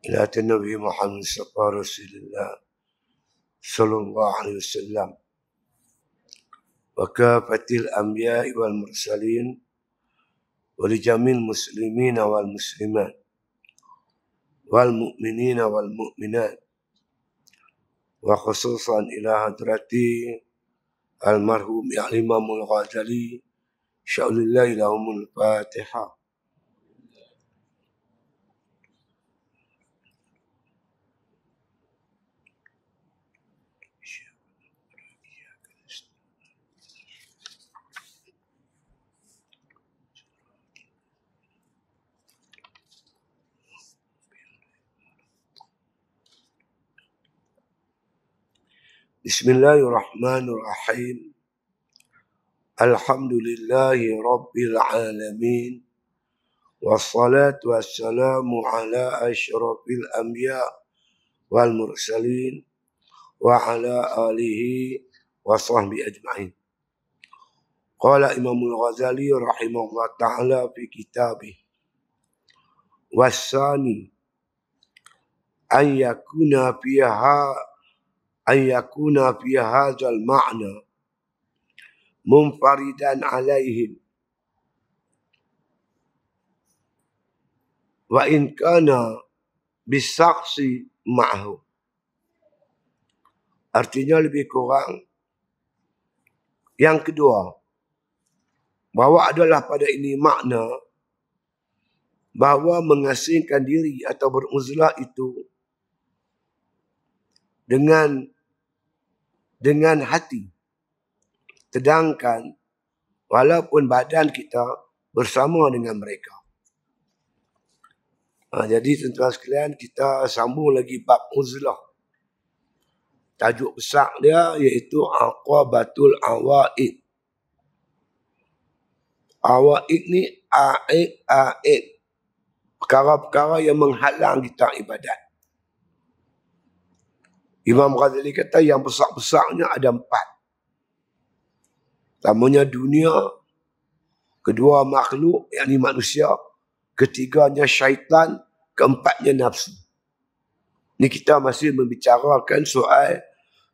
إلى النبي محمد صلى الله عليه وسلم صلى الله عليه وسلم وكافة الأنبياء والمرسلين ولجميع المسلمين والمسلمات والمؤمنين والمؤمنات وخصوصا إلى حضرة المرحوم الإمام الغزالي شاء الله لهم الفاتحة. بسم الله الرحمن الرحيم. الحمد لله رب العالمين والصلاة والسلام على أشرف الأنبياء والمرسلين وعلى آله وصحبه أجمعين. قال إمام الغزالي رحمه الله تعالى في كتابه: والثاني أن يكون في هذا المعنى منفردا عليهم وإن كان بالشخص معه. Artinya lebih kurang yang kedua, bahawa adalah pada ini makna bahawa mengasingkan diri atau beruzlah itu dengan hati. Sedangkan walaupun badan kita bersama dengan mereka. Jadi tuan-tuan sekalian, kita sambung lagi bab uzlah. Tajuk besar dia iaitu Aqabatul Awaid. Awaid ni aid. Perkara-perkara yang menghalang kita ibadat. Imam Ghazali kata yang besar-besarnya ada 4. Pertamanya dunia, kedua makhluk, yakni manusia, ketiganya syaitan, keempatnya nafsu. Ini kita masih membicarakan soal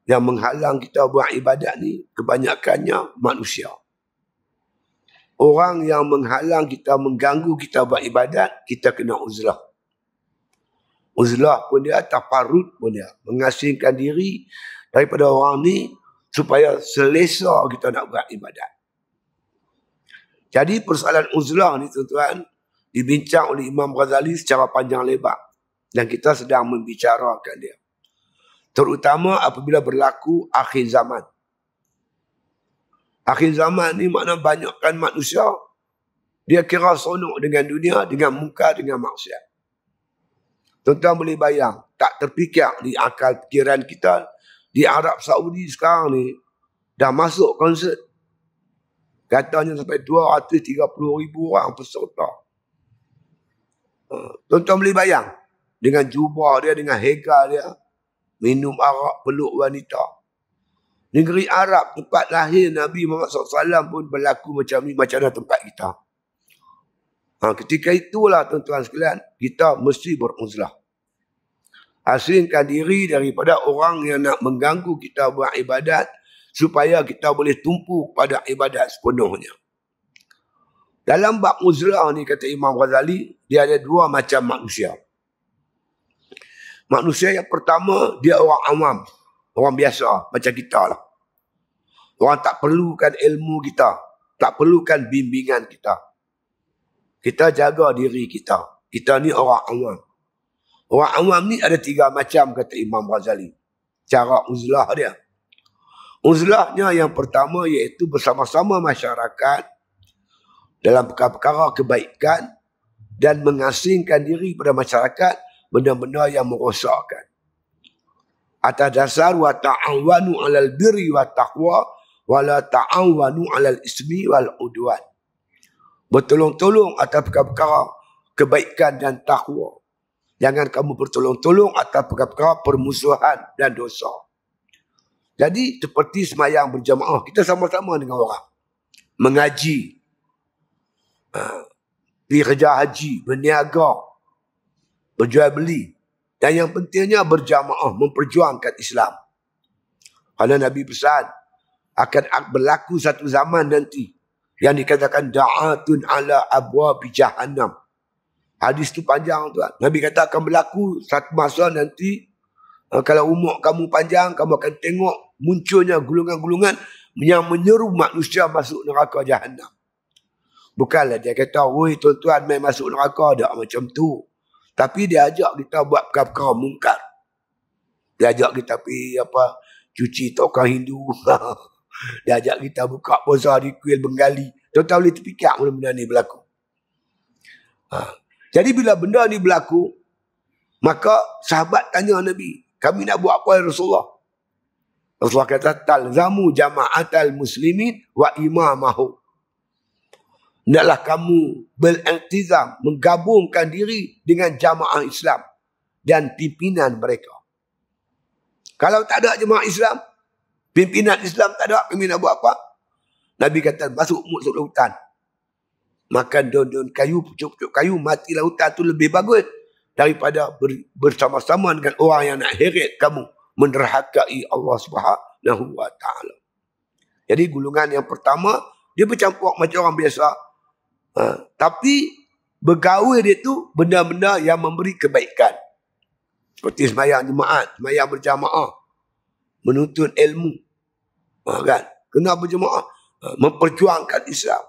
yang menghalang kita buat ibadat ni, kebanyakannya manusia. Orang yang menghalang kita, mengganggu kita buat ibadat, kita kena uzlah. Uzlah pun dia, tafarrud pun dia. Mengasingkan diri daripada orang ni supaya selesa kita nak buat ibadat. Jadi persoalan uzlah ni tuan-tuan dibincang oleh Imam Ghazali secara panjang lebar. Dan kita sedang membicarakan dia. Terutama apabila berlaku akhir zaman. Akhir zaman ni makna banyakkan manusia. Dia kira sonok dengan dunia, dengan muka, dengan maksiat. Tuan-tuan boleh bayang, tak terfikir di akal fikiran kita, di Arab Saudi sekarang ni, dah masuk konsert. Katanya sampai 230,000 orang peserta. Tuan-tuan boleh bayang, dengan jubah dia, dengan hega dia, minum arak, peluk wanita. Negeri Arab, tempat lahir Nabi Muhammad SAW pun berlaku macam ni, macam mana tempat kita. Ketika itulah tuan-tuan sekalian, kita mesti beruzlah. Asingkan diri daripada orang yang nak mengganggu kita buat ibadat, supaya kita boleh tumpu pada ibadat sepenuhnya. Dalam bab uzlah ni, kata Imam Ghazali, dia ada 2 macam manusia. Manusia yang pertama, dia orang awam. Orang biasa, macam kita lah. Orang tak perlukan ilmu kita. Tak perlukan bimbingan kita. Kita jaga diri kita. Kita ni orang awam. Orang awam ni ada 3 macam, kata Imam Ghazali. Cara uzlah dia. Uzlahnya yang pertama iaitu bersama-sama masyarakat dalam perkara-perkara kebaikan dan mengasingkan diri pada masyarakat benda-benda yang merosakkan. Atas dasar wa ta'awanu 'alal birri wa taqwa wa la ta'awanu 'alal ismi wal udwan. Bertolong-tolong atas perkara-perkara kebaikan dan takwa. Jangan kamu bertolong-tolong atas perkara-perkara permusuhan dan dosa. Jadi seperti semayang berjamaah, kita sama-sama dengan orang. Mengaji, pergi kerja haji, berniaga, berjual beli. Dan yang pentingnya berjamaah, memperjuangkan Islam. Kerana Nabi pesan, akan berlaku satu zaman nanti yang dikatakan da'atun ala abwabi jahannam. Hadis tu panjang tuan. Nabi kata akan berlaku satu masa nanti, kalau umur kamu panjang, kamu akan tengok munculnya gulungan-gulungan yang menyeru manusia masuk neraka jahannam. Bukanlah dia kata, "Oi tuan-tuan, main masuk neraka dah," macam tu. Tapi dia ajak kita buat perkara mungkar. Dia ajak kita pergi cuci tokoh Hindu. Dia ajak kita buka bazar di kuil Bengali. Tuan-tuan boleh terfikir benda ni berlaku. Jadi bila benda ni berlaku, maka sahabat tanya Nabi, kami nak buat apa ya Rasulullah? Rasulullah kata, talzamu jama'atal muslimin wa imamahu. Hendaklah kamu beriltizam, menggabungkan diri dengan jamaah Islam dan pimpinan mereka. Kalau tak ada jamaah Islam, pimpinan Islam tak ada, kami nak buat apa? Nabi kata, masuk lautan. Makan daun-daun kayu, pucuk-pucuk kayu, mati lautan tu lebih bagus daripada bersama-sama dengan orang yang nak heret kamu menderhakai Allah Subhanahu wa taala. Jadi golongan yang pertama, dia bercampur macam orang biasa. Tapi bergaul dia tu benda-benda yang memberi kebaikan. Seperti sembahyang jemaat, sembahyang berjamaah, menuntut ilmu. Kan? Kena berjemaah, memperjuangkan Islam.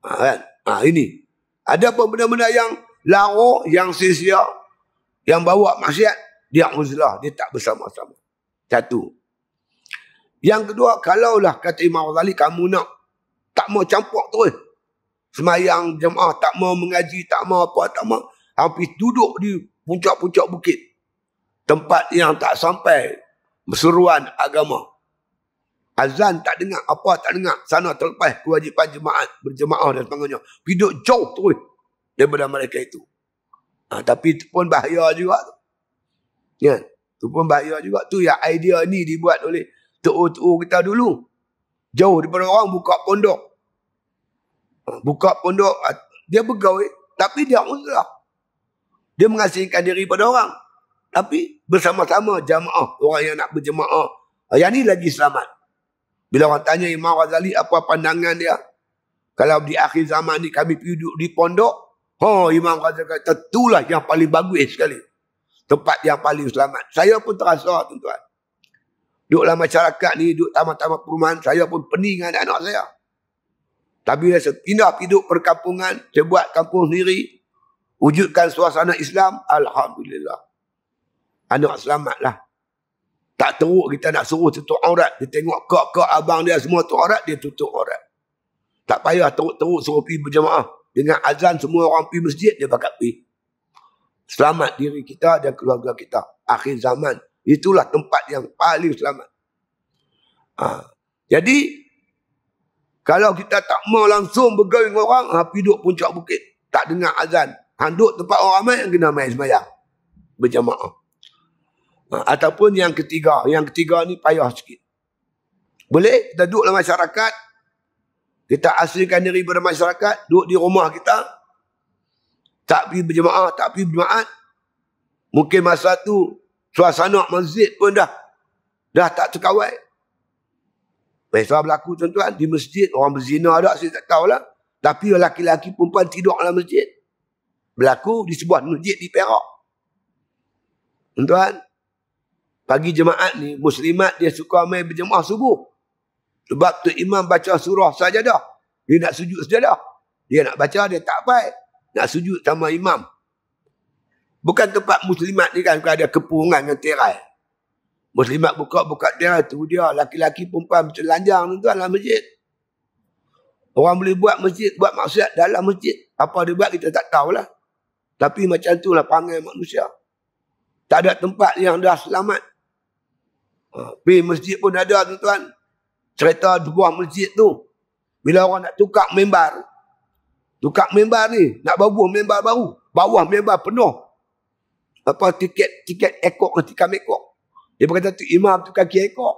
Kan? Ini. Ada apa benda-benda yang lara, yang sia-sia, yang bawa maksiat, dia uzlah, dia tak bersama-sama. Satu. Yang kedua, kalaulah kata Imam Ghazali, kamu nak tak mau campur terus, semayang jemaah, tak mau mengaji, tak mau apa, tak mau, hampir duduk di puncak-puncak bukit, tempat yang tak sampai seruan agama. Azan tak dengar, apa tak dengar, sana terlepas kewajipan jemaat, berjemaah dan sebagainya. Hidup jauh terus daripada mereka itu. Tapi itu pun bahaya juga. Ya, itu pun bahaya juga. Tu yang idea ni dibuat oleh tok-tok kita dulu. Jauh daripada orang, buka pondok. Buka pondok, dia bergaul, tapi dia uzlah. Dia mengasingkan diri pada orang. Tapi bersama-sama jamaah, orang yang nak berjemaah. Yang ni lagi selamat. Bila orang tanya Imam Ghazali apa pandangan dia, kalau di akhir zaman ni kami duduk di pondok, Imam Ghazali kata, itulah yang paling bagus sekali. Tempat yang paling selamat. Saya pun terasa, tuan-tuan. Duduk dalam masyarakat ni, duduk taman-taman perumahan, saya pun pening dengan anak saya. Tapi saya pindah hidup perkampungan, saya buat kampung sendiri, wujudkan suasana Islam, alhamdulillah. Anak selamatlah. Tak teruk kita nak suruh tutup aurat. Dia tengok kak-kak abang dia semua tutup aurat, dia tutup aurat. Tak payah teruk-teruk suruh pergi berjemaah. Dengan azan semua orang pergi masjid, dia bakal pergi. Selamat diri kita dan keluarga kita. Akhir zaman, itulah tempat yang paling selamat. Jadi, kalau kita tak mau langsung bergaul dengan orang, pergi duduk puncak bukit. Tak dengar azan. Duduk tempat orang ramai yang kena main sembahyang. Berjamaah. Ataupun yang ketiga. Yang ketiga ni payah sikit. Boleh kita duduk dalam masyarakat. Kita asingkan diri pada masyarakat. Duduk di rumah kita. Tak pergi berjemaah, tak pergi berjemaat. Mungkin masa tu suasana masjid pun dah tak terkawal. Biasa berlaku tuan-tuan. Di masjid orang berzina ada, saya tak tahulah. Tapi lelaki-lelaki perempuan tidur dalam masjid. Berlaku di sebuah masjid di Perak. Tuan-tuan. Pagi jemaat ni, muslimat dia suka main berjemaah subuh. Sebab tu imam baca surah sajadah. Dia nak sujud sajadah. Dia nak baca, dia tak baik. Nak sujud sama imam. Bukan tempat muslimat ni kan, ada kepungan dengan tirai. Muslimat buka tirai tu dia. Laki-laki perempuan macam lanjang tu dalam masjid. Orang boleh buat masjid, buat maksiat dalam masjid. Apa dia buat kita tak tahulah. Tapi macam tu lah perangai manusia. Tak ada tempat yang dah selamat. Pergi masjid pun ada tuan-tuan. Cerita sebuah masjid tu. Bila orang nak tukar membar. Tukar membar ni. Nak babuh membar baru. Bawah membar penuh. Tiket ekor ke tikam ekor. Dia berkata tu imam tu kaki ekor.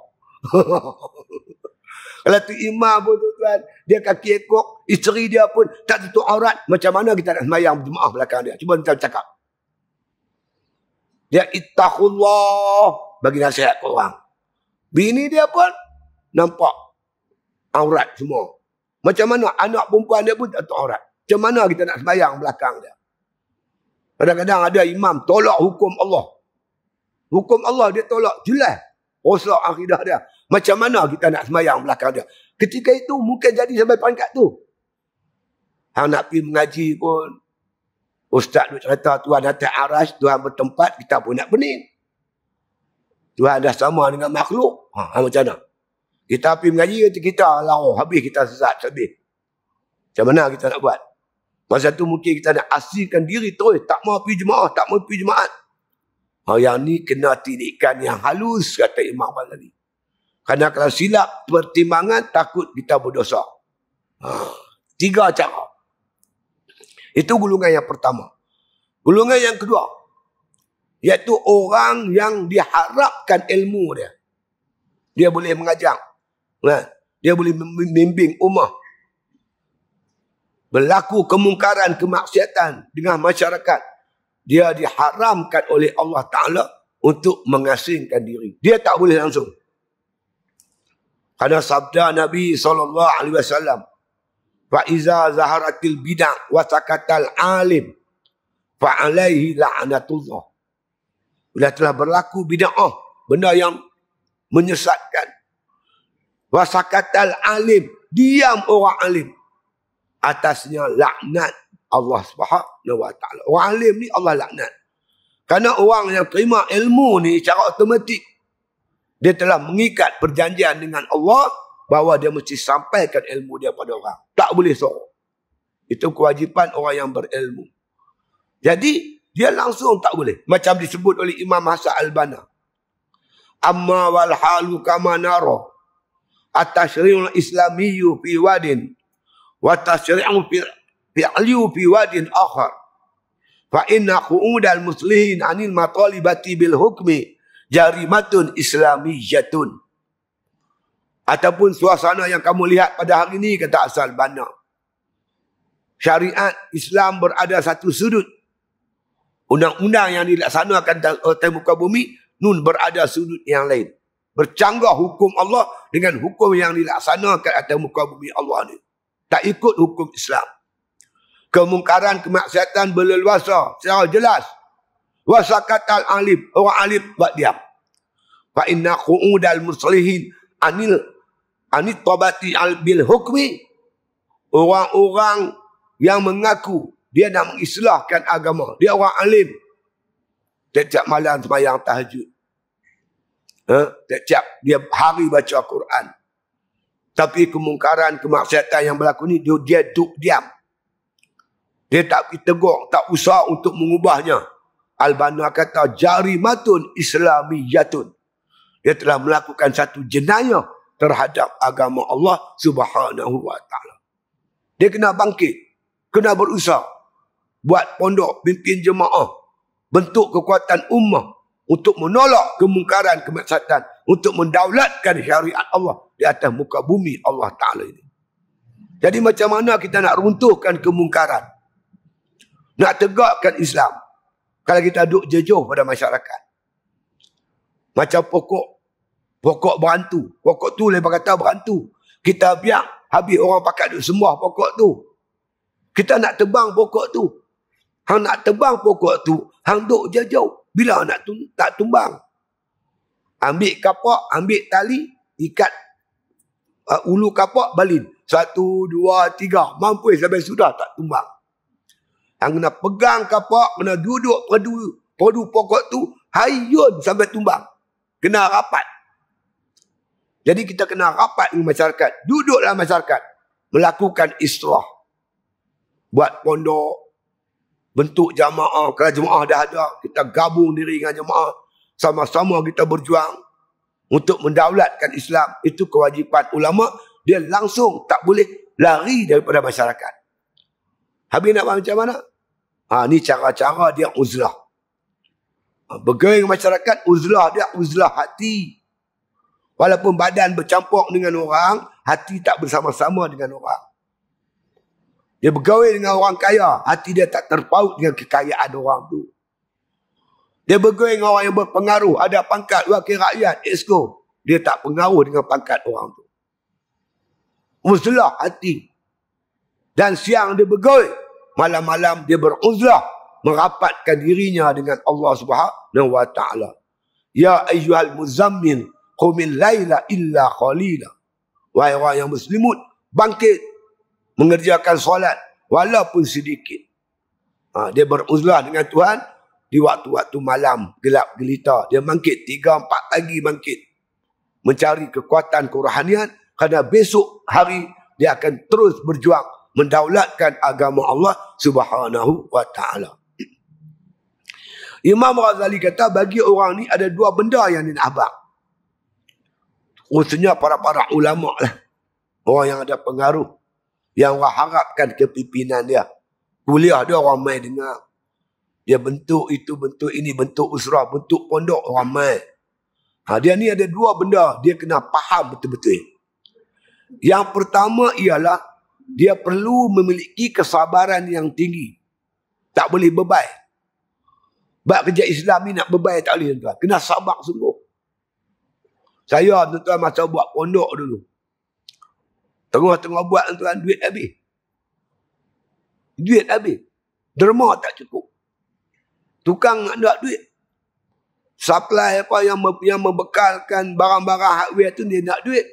Kalau tu imam pun tuan-tuan. Dia kaki ekor. Isteri dia pun tak tutup aurat. Macam mana kita nak semayang berjemaah belakang dia. Cuba kita cakap. Dia ittaqullah, bagi nasihat ke orang. Bini dia pun nampak aurat semua. Macam mana anak perempuan dia pun tak tahu aurat. Macam mana kita nak sembahyang belakang dia? Kadang-kadang ada imam tolak hukum Allah. Hukum Allah dia tolak jelas. Rosak akidah dia. Macam mana kita nak sembahyang belakang dia? Ketika itu mungkin jadi sampai peringkat tu. Hang nak pergi mengaji pun, ustaz duk cerita Tuhan atas aras, Tuhan bertempat, kita pun nak pening. Tuhan dah sama dengan makhluk. Macam mana? Kita pergi mengaji, kita lau, habis kita sesat, habis. Macam mana kita nak buat? Masa tu mungkin kita nak asingkan diri terus, tak mau pergi jemaah, tak mau pergi jemaat. Yang ni kena tindikan yang halus, kata Imam Ghazali. Kerana kalau silap pertimbangan, takut kita berdosa. 3 cara. Itu golongan yang pertama. Golongan yang kedua, iaitu orang yang diharapkan ilmu dia. Dia boleh mengajar. Dia boleh membimbing ummah. Berlaku kemungkaran, kemaksiatan dengan masyarakat. Dia diharamkan oleh Allah Ta'ala untuk mengasingkan diri. Dia tak boleh langsung. Kerana sabda Nabi SAW, فَإِذَا زَهَرَتِ الْبِدَعْ وَسَكَتَ الْعَالِمِ فَعَلَيْهِ لَعْنَةُ. Bila telah berlaku bid'ah, benda yang menyesatkan. وَسَكَتَ الْعَالِمِ, diam orang alim. Atasnya laknat Allah Subhanahu wa ta'ala. Orang alim ni Allah laknat. Kerana orang yang terima ilmu ni secara automatik, dia telah mengikat perjanjian dengan Allah bahawa dia mesti sampaikan ilmu dia pada orang. Tak boleh sorok. Itu kewajipan orang yang berilmu. Jadi, dia langsung tak boleh. Macam disebut oleh Imam Hasan Al-Banna. Amma wal halu kama nara. At-tashri'ul islamiyyu fi wadin. Wa tashri'u fi'liyu fi wadin akhar. Fa inna qu'udal muslihin anil matalibati bil hukmi jarimatun islamiyatun. Ataupun suasana yang kamu lihat pada hari ini, kata Asal Banna. Syariat Islam berada satu sudut. Undang-undang yang dilaksanakan atas muka bumi, nun berada sudut yang lain. Bercanggah hukum Allah dengan hukum yang dilaksanakan atas muka bumi Allah ni. Tak ikut hukum Islam. Kemungkaran, kemaksiatan berleluasa secara jelas. Wasakatal alim, orang alim buat diam. Fa inna qu'udal muslihin anit tabati bil hukmi, orang-orang yang mengaku dia nak mengislahkan agama, dia orang alim, tiap-tiap malam sembahyang tahajud, tiap-tiap dia hari baca Quran, tapi kemungkaran, kemaksiatan yang berlaku ni dia duduk diam, dia tak pergi tegur, tak usah untuk mengubahnya. Al-Banna kata jarimatun islamiyatun, dia telah melakukan satu jenayah terhadap agama Allah Subhanahu wa ta'ala. Dia kena bangkit, kena berusaha, buat pondok, pimpin jemaah, bentuk kekuatan ummah untuk menolak kemungkaran, kemaksiatan, untuk mendaulatkan syariat Allah di atas muka bumi Allah Ta'ala ini. Jadi macam mana kita nak runtuhkan kemungkaran, nak tegakkan Islam, kalau kita duduk jejuh pada masyarakat? Macam pokok berantu. Pokok tu lepas kata berantu. Kita biar habis orang pakat duk sembah pokok tu. Kita nak tebang pokok tu. Hang nak tebang pokok tu, hang duk jauh-jauh. Bila nak tak tumbang? Ambil kapak, ambil tali, ikat ulu kapak, balin. 1, 2, 3. Mampu sampai sudah tak tumbang. Hang kena pegang kapak, kena duduk padu pokok tu, hayun sampai tumbang. Kena rapat. Jadi kita kena rapat dengan masyarakat. Duduklah masyarakat. Melakukan islah. Buat pondok. Bentuk jamaah. Kalau jamaah dah ada, kita gabung diri dengan jamaah. Sama-sama kita berjuang untuk mendaulatkan Islam. Itu kewajipan ulama. Dia langsung tak boleh lari daripada masyarakat. Habis nak macam mana? Ni cara-cara dia uzlah. Bergaul dengan masyarakat, uzlah dia uzlah hati. Walaupun badan bercampur dengan orang, hati tak bersama-sama dengan orang. Dia bergaul dengan orang kaya, hati dia tak terpaut dengan kekayaan orang tu. Dia bergoyang dengan orang yang berpengaruh, ada pangkat wakil rakyat, exco. Dia tak pengaruh dengan pangkat orang tu. Uzlah hati. Dan siang dia bergoyang, malam-malam dia beruzlah, merapatkan dirinya dengan Allah Subhanahu wa taala. Ya ayyuhal muzammil qumil laila illa qalila. Wahai orang yang muslimun, bangkit mengerjakan solat walaupun sedikit. Dia beruzlah dengan Tuhan di waktu-waktu malam gelap gelita. Dia bangkit 3-4 pagi bangkit mencari kekuatan kerohanian, kerana besok hari dia akan terus berjuang mendaulatkan agama Allah Subhanahu wa taala. Imam Ghazali kata bagi orang ni ada 2 benda yang dia nak abang. Khususnya para ulama lah. Orang yang ada pengaruh. Yang orang harapkan kepimpinan dia. Kuliah dia orang main dengar. Dia bentuk itu, bentuk ini, bentuk usrah, bentuk pondok orang main. Dia ni ada 2 benda dia kena faham betul-betul. Yang pertama ialah dia perlu memiliki kesabaran yang tinggi. Tak boleh bebai. Bab kerja Islam ni nak bebai tak boleh tuan. Kena sabar sungguh. Saya tuan masa buat pondok dulu. Tengah-tengah buat tuan duit habis. Duit habis. Derma tak cukup. Tukang nak duit. Supply apa yang membekalkan barang-barang hardware tu dia nak duit.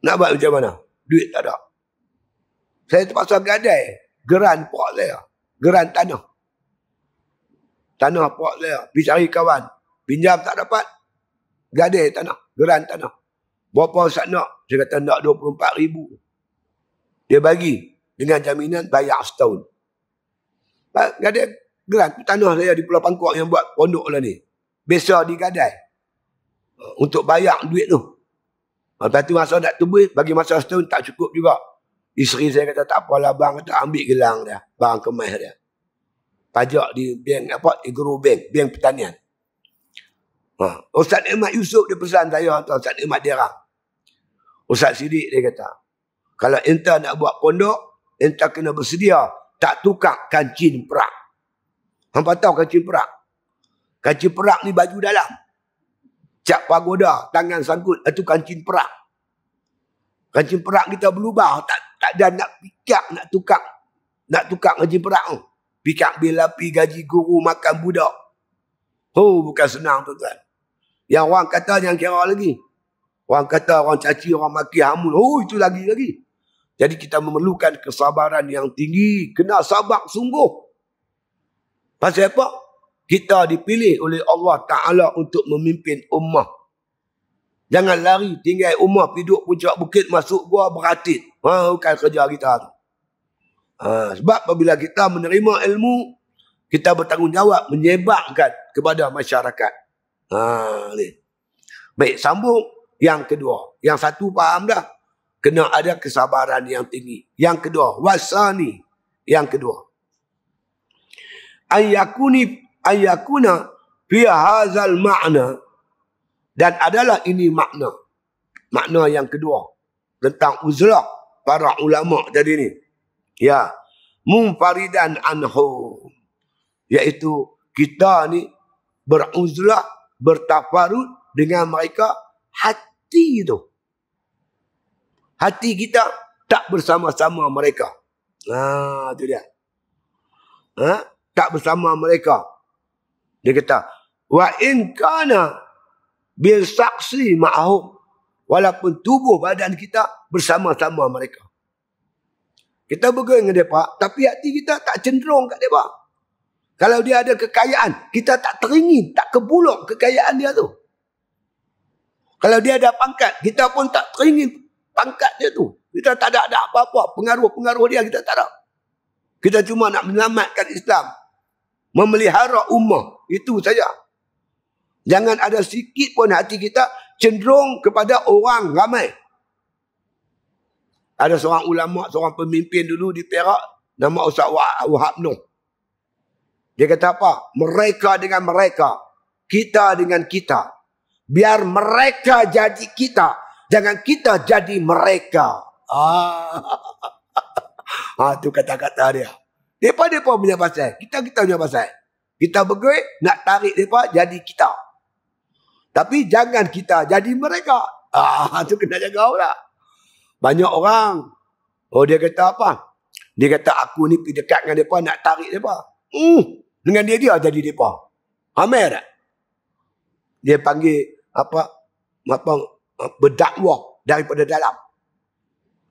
Nak buat macam mana? Duit tak ada. Saya terpaksa gadai geran pok saya. Geran tanah. Tanah pok saya. Pergi cari kawan. Pinjam tak dapat. Gadai tanah. Geran tanah. Berapa Ustaz nak? Saya kata nak 24,000. Dia bagi. Dengan jaminan bayar setahun. Gadai geran tanah saya di Pulau Pangkok yang buat pondok lah ni. Biasa digadai. Untuk bayar duit tu. Lepas tu masa nak tubuh, bagi masa setahun tak cukup juga. Isteri saya kata tak apalah bang, kata ambil gelang dia. Barang kemas dia. Pajak di bank apa? Agro Bank. Bank Pertanian. Ustaz Ahmad Yusof dia pesan saya, Ustaz Ahmad Derang. Ustaz Siddiq dia kata, kalau enta nak buat pondok, enta kena bersedia tak tukar kancing perak. Hampa tahu kancing perak? Kancing perak ni baju dalam. Cap pagoda, tangan sangkut, itu kancing perak. Kancing perak kita berubah, tak ada nak pikak, nak tukar kancing perak tu. Pikak bil api, gaji guru, makan budak. Bukan senang tuan-tuan. Yang orang kata yang kira lagi. Orang kata, orang caci, orang maki, hamul. Itu lagi. Jadi kita memerlukan kesabaran yang tinggi. Kena sabar sungguh. Pasal apa? Kita dipilih oleh Allah Ta'ala untuk memimpin ummah. Jangan lari, tinggal ummah, duduk puncak bukit, masuk gua, beratit. Bukan kerja kita tu. Sebab apabila kita menerima ilmu, kita bertanggungjawab menyebarkan kepada masyarakat. Baik, sambung yang kedua. Yang satu faham dah. Kena ada kesabaran yang tinggi. Yang kedua, wasani. Yang kedua. Ayyakuna fi hadzal ma'na, dan adalah ini makna. Makna yang kedua tentang uzlah para ulama tadi ni. Ya, munfaridan anhu, iaitu kita ni beruzlah, bertafarud dengan mereka hati tu. Hati kita tak bersama-sama mereka. Itu dia. Tak bersama mereka. Dia kata, wa in kana bil saksi ma'ahum, walaupun tubuh badan kita bersama-sama mereka. Kita bergurau dengan mereka, tapi hati kita tak cenderung kat mereka. Kalau dia ada kekayaan, kita tak teringin, tak kebuluk kekayaan dia tu. Kalau dia ada pangkat, kita pun tak teringin pangkat dia tu. Kita tak ada apa-apa, pengaruh-pengaruh dia kita tak ada. Kita cuma nak menyelamatkan Islam, memelihara ummah, itu saja. Jangan ada sikit pun hati kita cenderung kepada orang ramai. Ada seorang ulama, seorang pemimpin dulu di Perak, nama Ustaz Wahab Noh. Dia kata apa? Mereka dengan mereka, kita dengan kita. Biar mereka jadi kita, jangan kita jadi mereka. Itu kata-kata dia. Mereka punya pasal, kita punya pasal. Kita bergerak nak tarik mereka jadi kita. Tapi jangan kita jadi mereka. Tu kena jaga pula. Banyak orang. Dia kata apa? Dia kata aku ni pergi dekat dengan mereka nak tarik mereka. Dengan dia jadi mereka. Amir tak? Dia panggil berdakwah daripada dalam.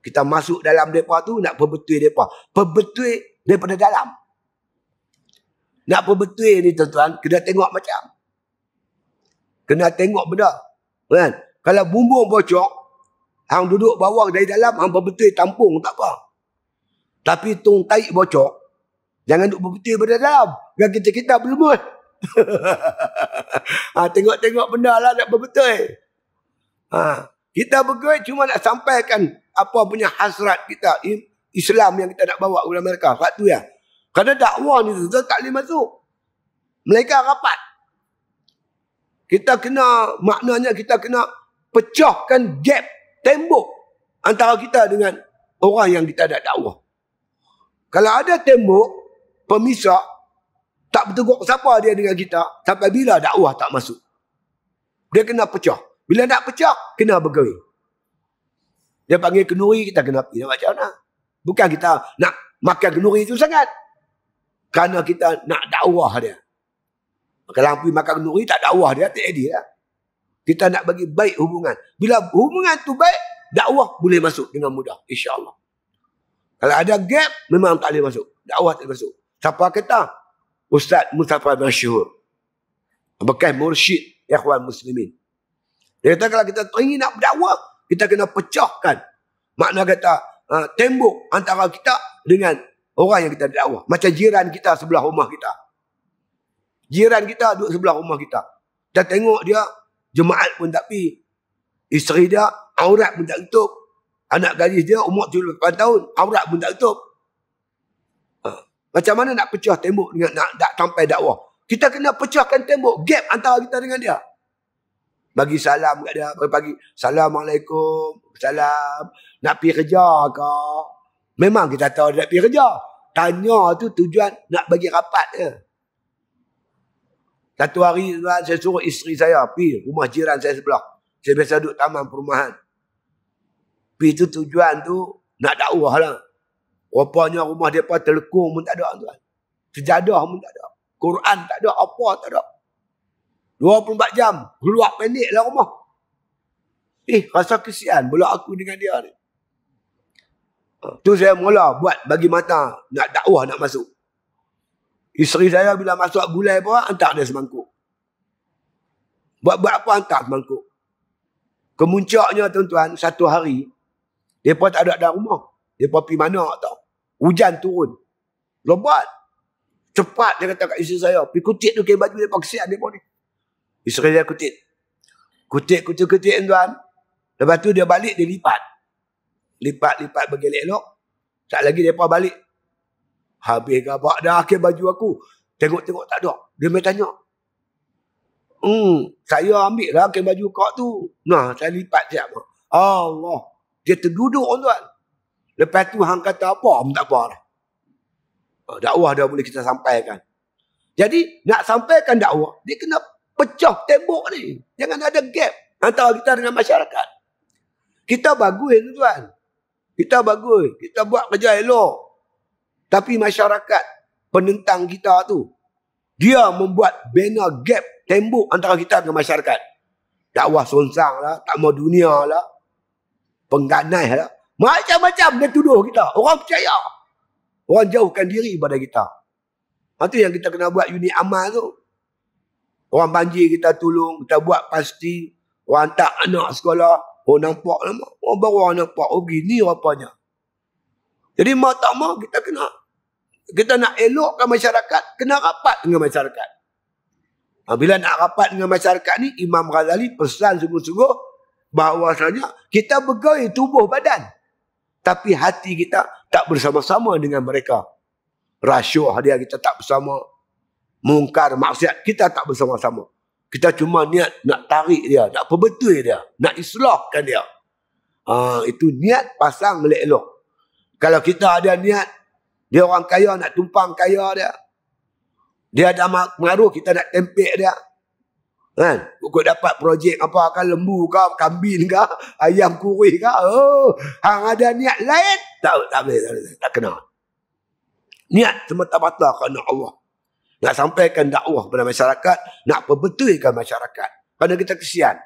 Kita masuk dalam mereka tu nak perbetul mereka. Perbetul daripada dalam. Nak perbetul ni tuan-tuan, kena tengok macam. Kena tengok benda. Kan? Kalau bumbung bocor, hang duduk bawah dari dalam, hang perbetul tampung tak apa. Tapi tung taik bocor, jangan duduk perbetul pada dalam. Kan kita belum. Tengok-tengok benda lah nak perbetul. Kita bergerak cuma nak sampaikan apa punya hasrat kita. Islam yang kita nak bawa kepada mereka. Kat tu ya. Kerana dakwah ni tu tak boleh masuk. Mereka rapat. Maknanya kita kena pecahkan gap, tembok antara kita dengan orang yang kita nak dakwah. Kalau ada tembok, pemisah, tak bertegur siapa dia dengan kita, sampai bila dakwah tak masuk. Dia kena pecah. Bila nak pecah, kena bergerak. Dia panggil kenuri, kita kena pergi. Macam mana? Bukan kita nak makan kenuri itu sangat. Kerana kita nak dakwah dia. Kalau pergi makan kenuri, tak dakwah dia, tak edit lah. Kita nak bagi baik hubungan. Bila hubungan tu baik, dakwah boleh masuk dengan mudah. InsyaAllah. Kalau ada gap, memang tak boleh masuk. Dakwah tak boleh masuk. Siapa kata? Ustaz Mustafa Masyhur. Bekas mursyid ikhwan muslimin. Dia kata kalau kita ingin nak berdakwah, kita kena pecahkan. Makna kata tembok antara kita dengan orang yang kita dakwah. Macam jiran kita sebelah rumah kita. Jiran kita duduk sebelah rumah kita. Kita tengok dia, jemaat pun tak pergi. Isteri dia, aurat pun tak tutup. Anak gadis dia, umur 78 tahun, aurat pun tak tutup. Macam mana nak pecah tembok dengan nak sampai dakwah? Kita kena pecahkan tembok, gap antara kita dengan dia. Bagi salam kat dia, pagi, Assalamualaikum, salam. Nak pergi kerja ke? Memang kita tahu nak pergi kerja. Tanya tu tujuan nak bagi rapat je. Satu hari saya suruh isteri saya pergi rumah jiran saya sebelah. Saya biasa duduk taman perumahan. Pergi tu tujuan tu nak dakwah lah. Rupanya rumah dia pun telekung pun tak ada tuan. Sejadah pun tak ada. Quran tak ada, apa tak ada. 24 jam, keluar pendek lah rumah. Rasa kesian pula aku dengan dia ni. Tu saya mula buat bagi mata nak dakwah nak masuk. Isteri saya bila masuk gulai apa, hantar dia semangkuk. Buat apa hantar semangkuk. Kemuncaknya tuan-tuan, satu hari, mereka tak ada dalam rumah. Mereka pergi mana tak tahu. Hujan turun. Lebat. Cepat dia kata kat isteri saya, pergi kutip tu ke baju mereka, kesian mereka ni. Isteri saya kutip. Kutip tuan. Lepas tu dia balik, dia lipat. Lipat bagi elok. Tak lagi mereka balik. Habis gabak dah ke baju aku. Tengok-tengok tak ada. Dia main tanya. Saya ambil lah ke baju kau tu. Nah, saya lipat siapa. Allah. Dia terduduk tuan. Lepas tu hang kata apa, tak apa dah. Dakwah dah boleh kita sampaikan. Jadi, nak sampaikan dakwah, dia kena pecah tembok ni. Jangan ada gap antara kita dengan masyarakat. Kita bagus tuan. Kita bagus. Kita buat kerja elok. Tapi masyarakat penentang kita tu, dia membuat bina gap tembok antara kita dengan masyarakat. Dakwah sonsang lah, tak mau dunia lah, pengganai lah. Macam-macam dia tuduh kita. Orang percaya. Orang jauhkan diri pada kita. Itu yang kita kena buat unit amal tu. Orang banjir kita tolong, kita buat pasti. Orang tak anak sekolah, nampak lama. Orang baru orang nampak, begini rupanya. Jadi mau tak mau kita nak elokkan masyarakat, kena rapat dengan masyarakat. Bila nak rapat dengan masyarakat ni, Imam Ghazali pesan sungguh-sungguh bahawasanya kita bergaul tubuh badan. Tapi hati kita tak bersama-sama dengan mereka. Rasyuah dia kita tak bersama. Mungkar, maksiat kita tak bersama-sama. Kita cuma niat nak tarik dia, nak perbetul dia, nak islahkan dia. Itu niat pasang elok-elok. Kalau kita ada niat, dia orang kaya nak tumpang kaya dia. Dia ada pengaruh, kita nak tempek dia. Kan? Pukul dapat projek apa kan, lembu ke, kambing ke, ayam kurih ke. Oh, hang ada niat lain, tak boleh, tak kena. Niat semata-mata kerana Allah. Nak sampaikan dakwah kepada masyarakat, nak perbetulkan masyarakat. Kerana kita kesian.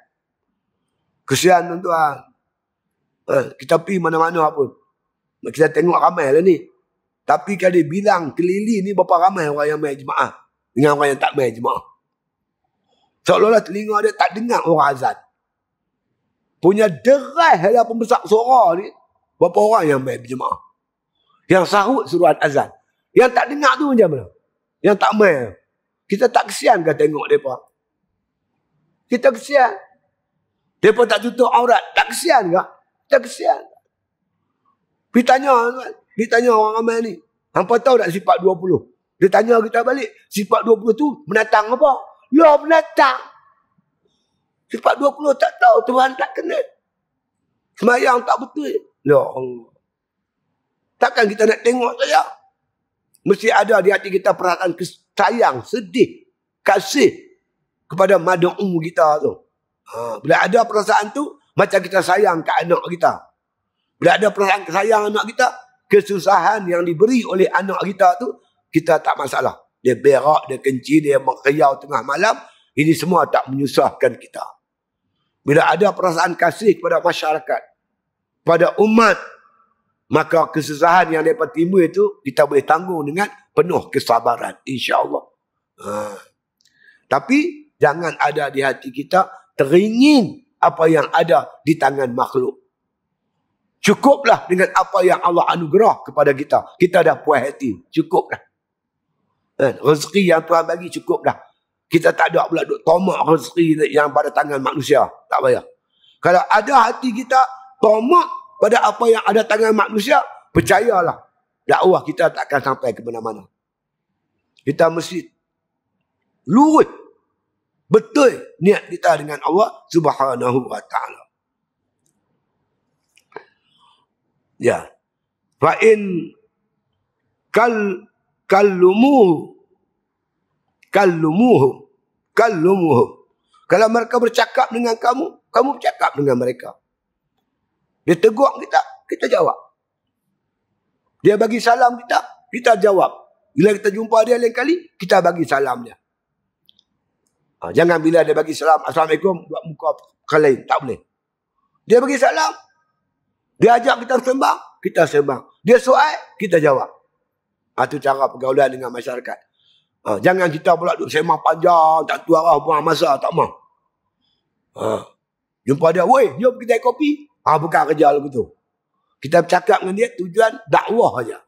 Kesian tuan-tuan. Kita pergi mana-mana pun. Kita tengok ramai lah ni. Tapi kalau dia bilang keliling ni berapa ramai orang yang main jemaah dengan orang yang tak main jemaah. Seolah-olah telinga dia tak dengar orang azan. Punya derai dalam pembesak suara ni, berapa orang yang main berjemaah. Yang sahut suruhan azan. Yang tak dengar tu macam mana? Yang tak main. Kita tak kesian ke tengok mereka? Kita kesian. Mereka tak tutup aurat. Tak kesian ke? Kita kesian. Pergi tanya orang ramai ni. Hampa tahu tak sifat 20? Dia tanya kita balik. Sifat 20 tu menatang apa? Ya, menatang. Sifat 20 tak tahu. Tuhan tak kenal. Semayang tak betul. Ya Allah. Takkan kita nak tengok saja? Mesti ada di hati kita perasaan sayang, sedih, kasih kepada mad'u kita tu. Bila ada perasaan tu, macam kita sayang ke anak kita. Bila ada perasaan sayang anak kita, kesusahan yang diberi oleh anak kita tu, kita tak masalah. Dia berak, dia kencing, dia mengkayau tengah malam. Ini semua tak menyusahkan kita. Bila ada perasaan kasih kepada masyarakat, pada umat, maka kesusahan yang mereka timbul itu, kita boleh tanggung dengan penuh kesabaran. InsyaAllah. Tapi, jangan ada di hati kita teringin apa yang ada di tangan makhluk. Cukuplah dengan apa yang Allah anugerah kepada kita. Kita dah puas hati. Cukuplah. Rezeki yang Tuhan bagi cukup dah. Kita tak ada pula duk tomak rezeki yang pada tangan manusia. Tak payah. Kalau ada hati kita tomak pada apa yang ada tangan manusia, percayalah, dakwah kita tak akan sampai ke mana-mana. Kita mesti lurus betul niat kita dengan Allah Subhanahu wa ta'ala. Ya. Fa in kalumuhu. Kalau mereka bercakap dengan kamu, kamu bercakap dengan mereka. Dia tegur kita, kita jawab. Dia bagi salam kita, kita jawab. Bila kita jumpa dia lain kali, kita bagi salam dia. Jangan bila dia bagi salam, Assalamualaikum, buat muka kelain. Tak boleh. Dia bagi salam, dia ajak kita sembang, kita sembang. Dia soal, kita jawab. Itu cara pergaulan dengan masyarakat. Jangan kita pula duduk sembang panjang, tak tu arah, buang masa, tak mau. Jumpa dia, weh, jom kita kopi. Bukan kerja lagu tu. Kita bercakap dengan dia, tujuan dakwah saja.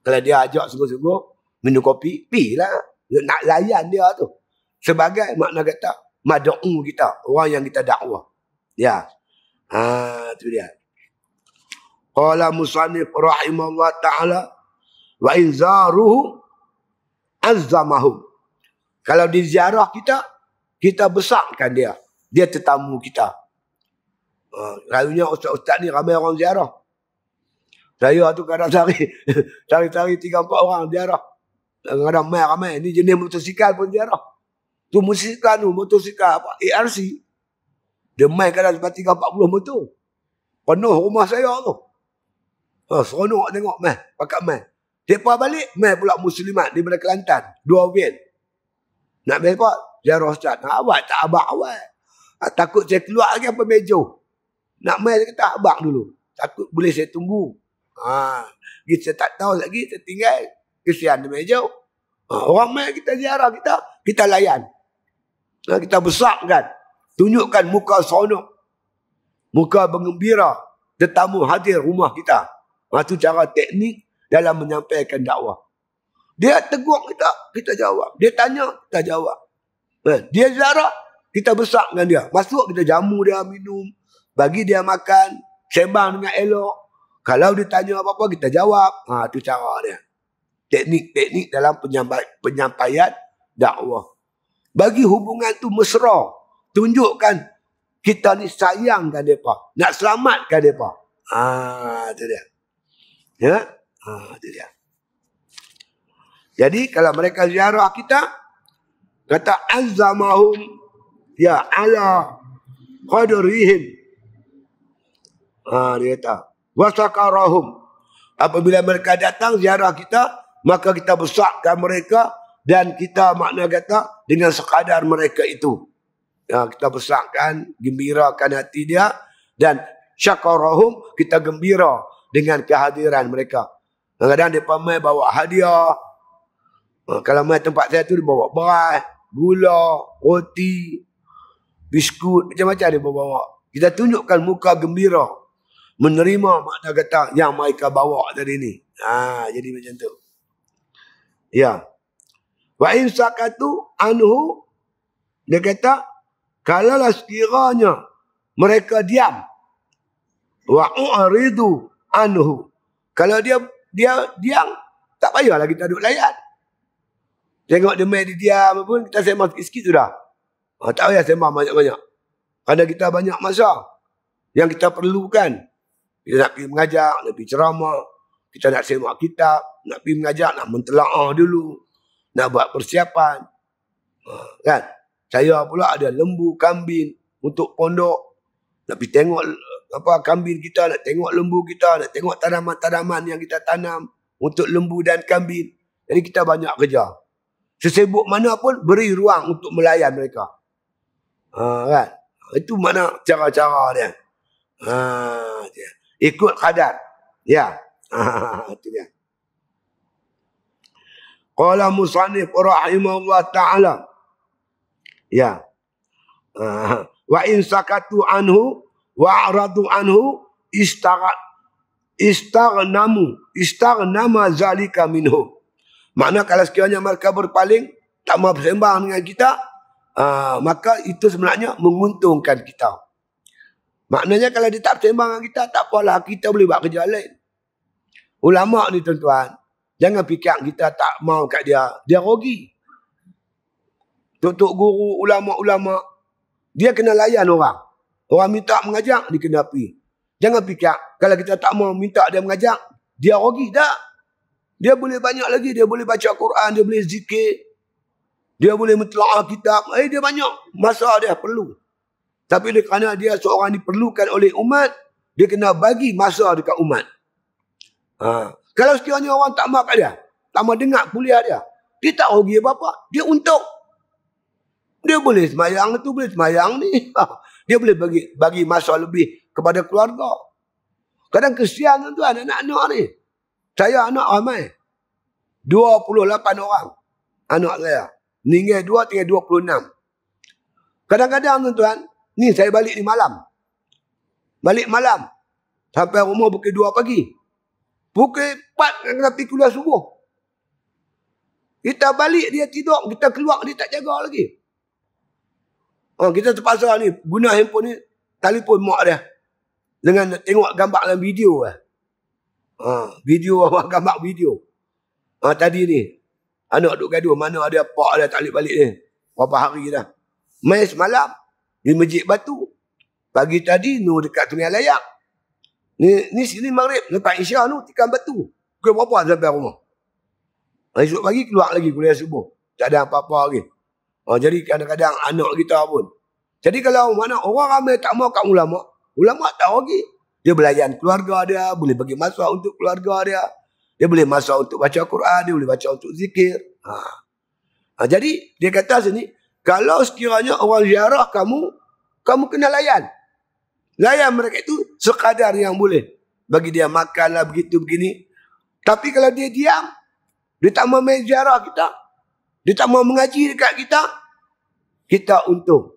Kalau dia ajak sungguh-sungguh, minum kopi, pilah. Nak layan dia tu. Sebagai makna kata, mad'u kita, orang yang kita dakwah. Ya. Itu dia. Qala musannif rahimahullah ta'ala, wa in zaruhu azzamahum. Kalau di ziarah kita, kita besarkan dia. Dia tetamu kita. Lalunya ustaz-ustaz ni ramai orang ziarah. Saya tu kadang cari 3-4 orang ziarah. Kadang ramai. Ni jenis motosikal pun ziarah. Tu motosikal tu, motosikal apa? ARC. Dia main kadang 3-40 motor. Penuh rumah saya tu. Seronok tengok main, pakat main. Lepas balik, main pula muslimat daripada Kelantan. 2 van. Nak main apa? Ziarah ustaz. Awak tak abang awak. Takut saya keluar lagi apa mejo. Nak main saya kata abang dulu. Takut boleh saya tunggu. Saya tak tahu lagi, saya tinggal. Kesian di meja. Orang main kita ziarah kita layan. Kita besarkan. Tunjukkan muka seronok. Muka bergembira. Tetamu hadir rumah kita. Itu cara teknik dalam menyampaikan dakwah. Dia tegur kita, kita jawab. Dia tanya, kita jawab. Dia ziarah, kita besarkan dia. Masuk, kita jamu dia, minum. Bagi dia makan. Sembang dengan elok. Kalau dia tanya apa-apa, kita jawab. Itu cara dia. Teknik-teknik dalam penyampaian dakwah. Bagi hubungan tu mesra. Tunjukkan kita ni sayangkan mereka. Nak selamatkan mereka. Itu dia. Ya? Itu dia. Jadi kalau mereka ziarah kita, kata azzamahum ya ala qadrihim. Dia kata wasakarahum. Apabila mereka datang ziarah kita, maka kita besarkan mereka dan kita makna kata dengan sekadar mereka itu. Kita besarkan, gembirakan hati dia dan syakarahum, kita gembira dengan kehadiran mereka. Kadang-kadang mereka mai bawa hadiah. Kalau mai tempat saya tu dia bawa beras, gula, roti, biskut, macam-macam dia bawa. Kita tunjukkan muka gembira, menerima makna kata yang mereka bawa tadi ni. Jadi macam tu. Ya. Wa in sakatu anhu, dia kata kalaulah sekiranya mereka diam, wa uridu anhu, kalau dia diam, tak payahlah kita duduk layan. Tengok dia main dia diam pun, kita sembang sikit-sikit sudah. Tak payah sembang banyak-banyak. Kerana kita banyak masa yang kita perlukan. Kita nak pergi mengajar, nak pergi ceramah, kita nak semak kitab, nak pergi mengajar, nak mentelaah dulu, nak buat persiapan. Kan? Saya pula ada lembu, kambing untuk pondok. Nak pergi tengok kambing kita, nak tengok lembu kita, nak tengok tanaman-tanaman yang kita tanam untuk lembu dan kambing. Jadi kita banyak kerja. Sesibuk mana pun beri ruang untuk melayan mereka. Kan? Itu mana cara-cara dia. Ikut kadar. Ya. Itu dia. Qala musannif rahimahullah ta'ala. Ya. Wa in sakatu anhu wa aradu anhu istaghnama zalika minhu. Makna kalau sekiranya mereka berpaling, tak mau bersembang dengan kita, maka itu sebenarnya menguntungkan kita. Maknanya kalau dia tak bersembang dengan kita, tak apalah, kita boleh buat kerja lain. Ulama ni tuan-tuan, jangan fikir kita tak mau kat dia rugi. Tok guru, ulama-ulama, dia kena layan orang. Orang minta mengajar, dia kena pergi. Jangan fikir, kalau kita tak mau minta dia mengajar, dia rugi. Tak. Dia boleh banyak lagi. Dia boleh baca Quran, dia boleh zikir, dia boleh mentelaah kitab. Dia banyak masa dia perlu. Tapi kerana dia seorang diperlukan oleh umat, dia kena bagi masa dekat umat. Kalau sekiranya orang tak mahu kat dia, tak mahu dengar kuliah dia, dia tak rugi apa-apa. Dia untung. Dia boleh semayang tu, boleh semayang ni. Dia boleh bagi masa lebih kepada keluarga. Kadang kesian tuan anak-anak ni. Saya anak ramai. 28 orang. Anak saya. Tinggal 2, tinggal 26. Kadang-kadang tuan-tuan, ni saya balik ni malam. Balik malam. Sampai rumah pukul 2 pagi. Pukul 4 kena pergi kuliah subuh. Kita balik, dia tidur. Kita keluar, dia tak jaga lagi. Kita terpaksa ni, guna handphone ni, telefon mak dia. Dengan tengok gambar dalam video. Video, gambar video. Tadi ni, anak duk gaduh, mana ada pak dia tak balik ni. Berapa hari dah. Mai semalam, di Masjid Batu. Pagi tadi, dekat Sungai Layak. Ni sini maghrib, lepas Isya tikam Batu. Pukul berapa sampai rumah. Esok pagi keluar lagi kuliah subuh. Tak ada apa-apa lagi. Jadi kadang-kadang anak kita pun. Jadi kalau mana orang ramai tak mau kat ulama, ulama tak lagi. Dia belayan keluarga dia, boleh bagi masa untuk keluarga dia. Dia boleh masa untuk baca Quran, dia boleh baca untuk zikir. Jadi dia kata sini, kalau sekiranya orang ziarah kamu kena layan. Layan mereka itu sekadar yang boleh. Bagi dia makan lah begitu begini. Tapi kalau dia diam, dia tak mau main ziarah kita, dia tak mau mengaji dekat kita, kita untung.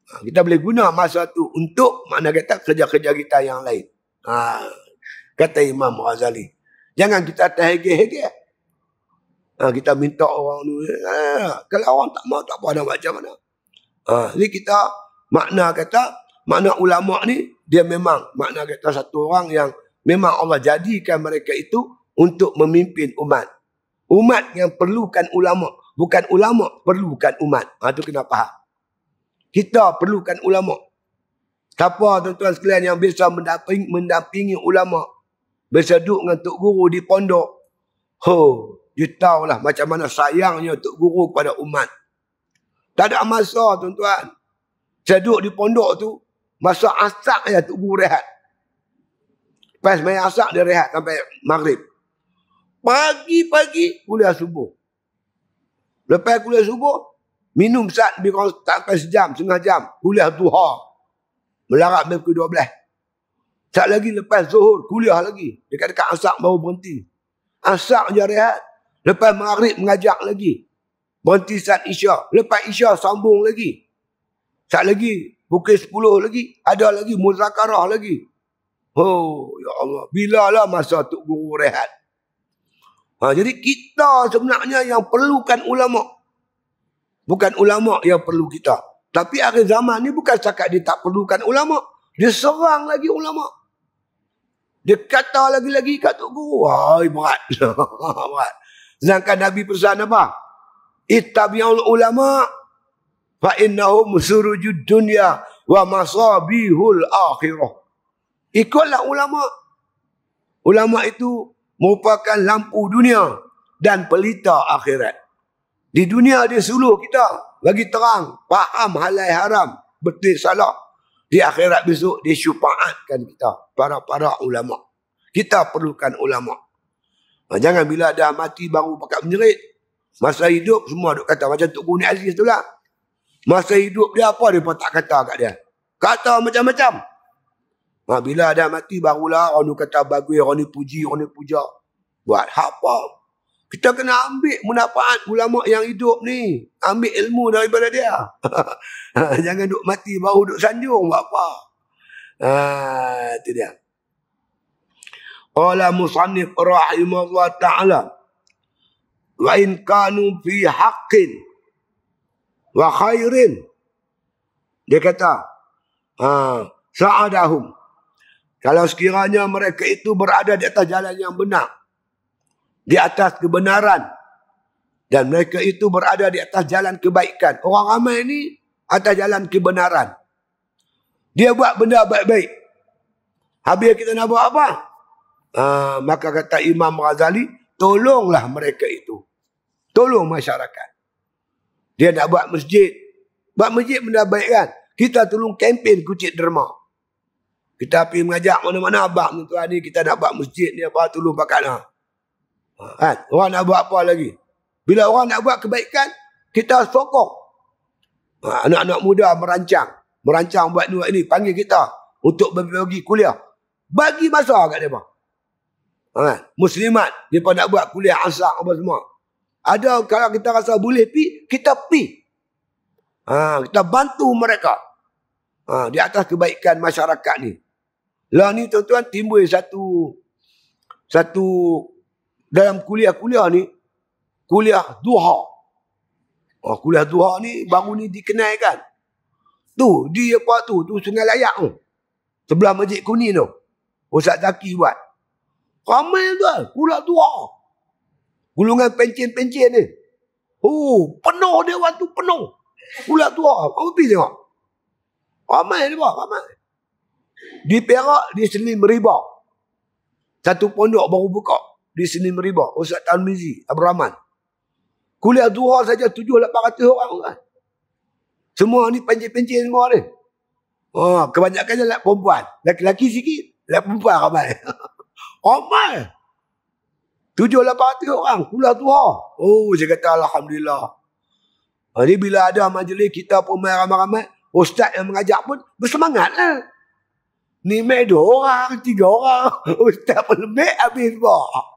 Kita boleh guna masa tu untuk makna kata kerja-kerja kita yang lain. Kata Imam Ghazali. Jangan kita terhege-hege. Kita minta orang tu. Kalau orang tak mau, tak apa nak macam mana. Jadi kita makna ulama ni, dia memang makna kata satu orang yang memang Allah jadikan mereka itu untuk memimpin umat. Umat yang perlukan ulama. Bukan ulama perlukan umat. Itu kena faham. Kita perlukan ulama. Siapa tuan-tuan sekalian yang biasa mendampingi ulama, biasa duduk dengan tok guru di pondok, Dia tahulah macam mana sayangnya Tok Guru kepada umat. Tak ada masa, tuan-tuan. Saya duduk di pondok tu, masa asar je Tok Guru rehat. Lepas main asar, dia rehat sampai maghrib. Pagi-pagi, kuliah subuh. Lepas kuliah subuh, minum sat lebih kurang tak sampai sejam, setengah jam. Kuliah duha. Melarat sampai pukul 12. Sat lagi lepas zuhur, kuliah lagi. Dekat-dekat asar baru berhenti. Asar je rehat. Lepas maghrib mengajak lagi. Berhenti saat isyak. Lepas isyak sambung lagi. Sat lagi, pukul 10 lagi. Ada lagi, muzakarah lagi. Oh, ya Allah. Bilalah masa Tok Guru rehat. Jadi kita sebenarnya yang perlukan ulama. Bukan ulama yang perlu kita. Tapi akhir zaman ni bukan setakat dia tak perlukan ulama. Dia serang lagi ulama. Dia kata lagi-lagi kat Tok Guru. Wah, berat. Berat. Sedangkan Nabi pesan apa? Ittabi'ul ulama fa innahum surujud dunya wa masabihul akhirah. Ikutlah ulama. Ulama itu merupakan lampu dunia dan pelita akhirat. Di dunia dia suluh kita, bagi terang, faham halal haram, betul salah. Di akhirat besok dia syufaatkan kita, para ulama. Kita perlukan ulama. Jangan bila dah mati baru pakat menjerit. Masa hidup semua duk kata macam Tok Guru Ni Aziz tu lah. Masa hidup dia apa dia pun tak kata kat dia. Kata macam-macam. Bila dah mati barulah orang ni kata bagus, orang ni puji, orang ni puja. Buat apa? Kita kena ambil manfaat ulama yang hidup ni. Ambil ilmu daripada dia. Jangan duk mati baru duk sanjung. Buat apa? Itu dia. Qala musannif rahimahullah ta'ala. Wa in kanu fi haqqin wa khairin. Dia kata, sa'adahum. Kalau sekiranya mereka itu berada di atas jalan yang benar, di atas kebenaran, dan mereka itu berada di atas jalan kebaikan. Orang ramai ni atas jalan kebenaran. Dia buat benda baik-baik. Habis kita nak buat apa? Maka kata Imam Ghazali, tolonglah mereka itu. Tolong masyarakat. Dia nak buat masjid. Buat masjid benda baik kan? Kita tolong kempen kucing derma. Kita pergi mengajak mana-mana abang tuan ni, kita nak buat masjid ni apa, tolong pakat lah. Kan? Orang nak buat apa lagi? Bila orang nak buat kebaikan, kita sokong. Anak-anak muda merancang buat ni, panggil kita untuk bagi kuliah. Bagi masa kat dia. Muslimat, dia pun nak buat kuliah asar apa semua. Ada kalau kita rasa boleh pi, kita pi. Kita bantu mereka. Di atas kebaikan masyarakat ni. Lah ni tuan-tuan timbul satu dalam kuliah-kuliah ni, kuliah duha. Kuliah duha ni baru ni dikenalkan. Tu, di apa tu Sungai Layak tu. Sebelah Masjid Kuning tu. Ustaz Zaki buat. Ramai tuan, kuliah duha. Gulungan pencen-pencen ni. Penuh dia waktu penuh. Kuliah duha. Kamu pergi tengok. Ramai dia buat, ramai. Di Perak, di Selim Riba. Satu pondok baru buka. Di Selim Riba. Ustaz Tarmizi, Abdul Rahman. Kuliah duha saja 700-800 orang kan. Semua ni pencen-pencen semua ni. Kebanyakannya lelaki perempuan. Lelaki sikit, lelaki perempuan ramai. Ramai. 700-800 orang. Kuliah duha. Saya kata Alhamdulillah. Jadi bila ada majlis kita pun main ramai-ramai. Ustaz yang mengajar pun bersemangat lah. Ni main 2 orang, 3 orang. Ustaz pun lebih habis buat.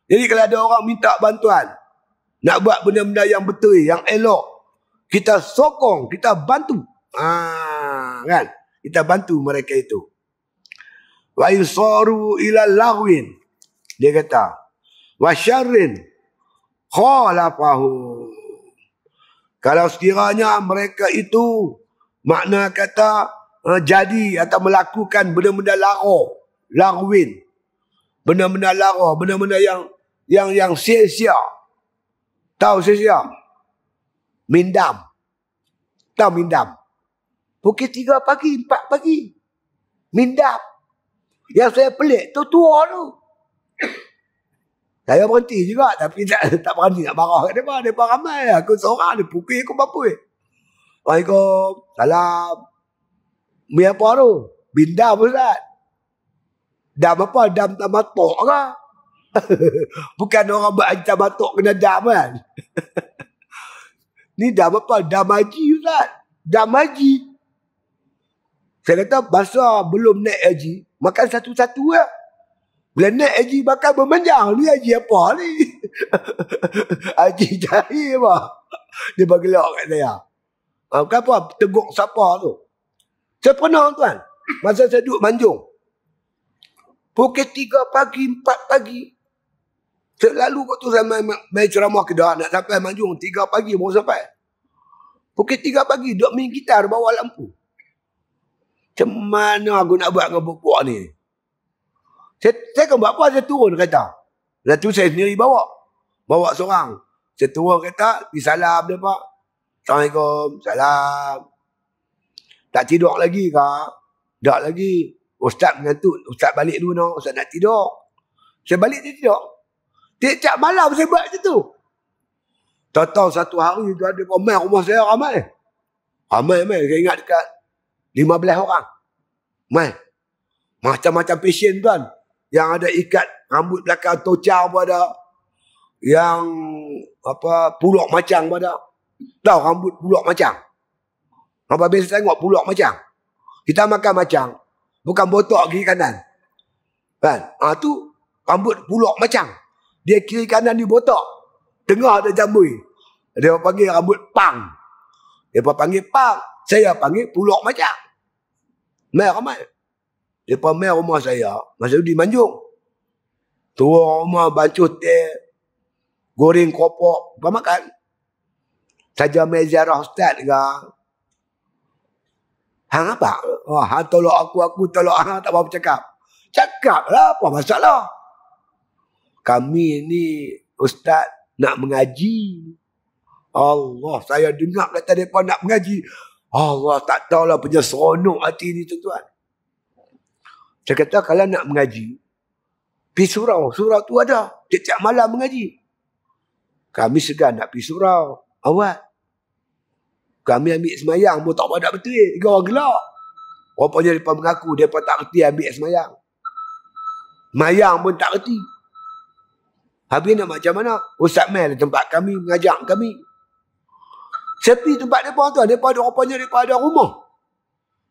Jadi kalau ada orang minta bantuan, nak buat benda-benda yang betul, yang elok, kita sokong, kita bantu. Kan? Kita bantu mereka itu. Wa yusaru ila lagwin. Dia kata, wa syarrin khalafahu. Kalau sekiranya mereka itu makna kata jadi atau melakukan benda-benda lagwin. Benda-benda lara, benda-benda yang sia-sia. Tahu sia-sia? Mindam. Tahu mindam? Pukul 3 pagi, 4 pagi. Mindam. Yang saya pelik tu tua tu. Saya berhenti juga, tapi tak berani nak marah kat mereka. Mereka ramai. Aku seorang, dia pukul aku berapa. Waalaikumsalam. Salam. Mi apa tu? Bindam Ustaz. Dam apa? Dam tamatok ke? Bukan orang buat tamatok kena dam kan? Ni dam apa? Dam haji Ustaz. Dam haji. Saya kata, masa belum naik haji, makan satu-satu lah. Bila naik haji, makan bermenjang. Ni haji apa ni? Haji jahil apa? Dia bagi lawak kat saya. Bukan apa? Teguk siapa tu? Saya pernah tuan. Masa saya duduk Manjung. Pukul 3 pagi, 4 pagi. Selalu waktu saya main ceramah Kedah, nak sampai Manjung, 3 pagi baru sampai. Pukul 3 pagi, duduk main gitar bawah lampu. Macam mana aku nak buat dengan buat ni? Saya kan buat apa? Saya turun kereta. Lepas tu saya sendiri bawa. Bawa seorang. Saya turun kereta, pergi salam dia pak. Assalamualaikum, salam. Tak tidur lagi kak? Tak lagi. Ustaz mengantuk. Ustaz balik dulu no. Ustaz nak tidur. Saya balik dia tidur. Tiap malam saya buat macam tu. Tahu-tahu satu hari tu ada ramai rumah saya ramai. Ramai. Saya ingat dekat 15 orang. Mai. Macam-macam pasien tuan. Yang ada ikat rambut belakang tocau pun ada. Yang pulak macang pun ada. Tahu rambut pulak macang? Apa biasa tengok pulak macang? Kita makan macang. Bukan botok kiri kanan. Kan? Tu rambut pulak macang. Dia kiri kanan ni botok. Tengah ada jambui. Dia panggil rambut pang. Dia panggil pang. Saya panggil pulak macang. Mai ramai. Lepas mai rumah saya, masa tu di Manjung. Turun rumah, bancuh teh, goreng kopok, bukan makan. Saja mai ziarah ustaz ke. Hang apa? Hang tolak aku tolak hang, tak apa cakap. Cakap lah, apa masalah? Kami ni ustaz nak mengaji. Allah, saya dengar kata mereka nak mengaji. Allah tak tahulah punya seronok hati ni tuan-tuan. Saya kata kalau nak mengaji, pergi surau. Surau tu ada. Tiap-tiap malam mengaji. Kami segan nak pergi surau. Awak. Kami ambil semayang pun tak pada betul. Tiga orang gelak. Rupanya mereka mengaku. Mereka tak kerti ambil semayang. Semayang pun tak kerti. Habis nak macam mana? Ustaz Mel tempat kami mengajak kami. Sepi tempat mereka tuan. Mereka ada rumah.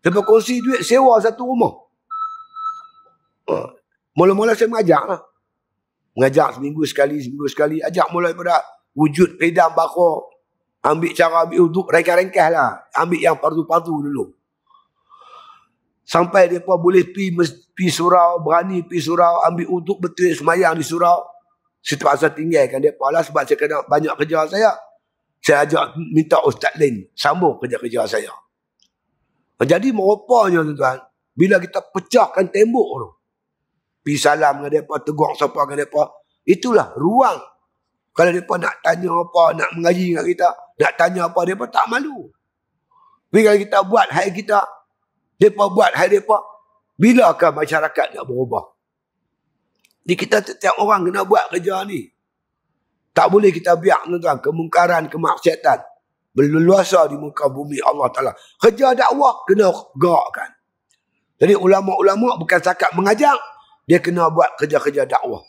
Mereka kongsi duit sewa satu rumah. Mula-mula saya mengajak lah. Mengajak seminggu sekali. Ajak mulai pada wujud pedang bakar. Ambil cara ambil uduk rengkah-rengkah lah. Ambil yang partu-partu dulu. Sampai mereka boleh pergi surau. Berani pergi surau. Ambil uduk betul semayang di surau. Saya terpaksa tinggalkan mereka lah. Sebab saya kena banyak kerja saya. Saya ajak minta ustaz lain sambung kerja-kerja saya. Jadi merupanya tuan-tuan, bila kita pecahkan tembok tu, pergi salam dengan mereka, tegur siapa dengan mereka, itulah ruang. Kalau mereka nak tanya apa, nak mengaji dengan kita, nak tanya apa, mereka tak malu. Tapi kalau kita buat hal kita, mereka buat hal mereka, bilakah masyarakat nak berubah? Jadi kita setiap orang kena buat kerja ni. Tak boleh kita biar tuan, kemungkaran, kemaksiatan berleluasa di muka bumi Allah Ta'ala. Kerja dakwah kena gerakkan. Jadi ulama-ulama bukan sakat mengajak, dia kena buat kerja-kerja dakwah.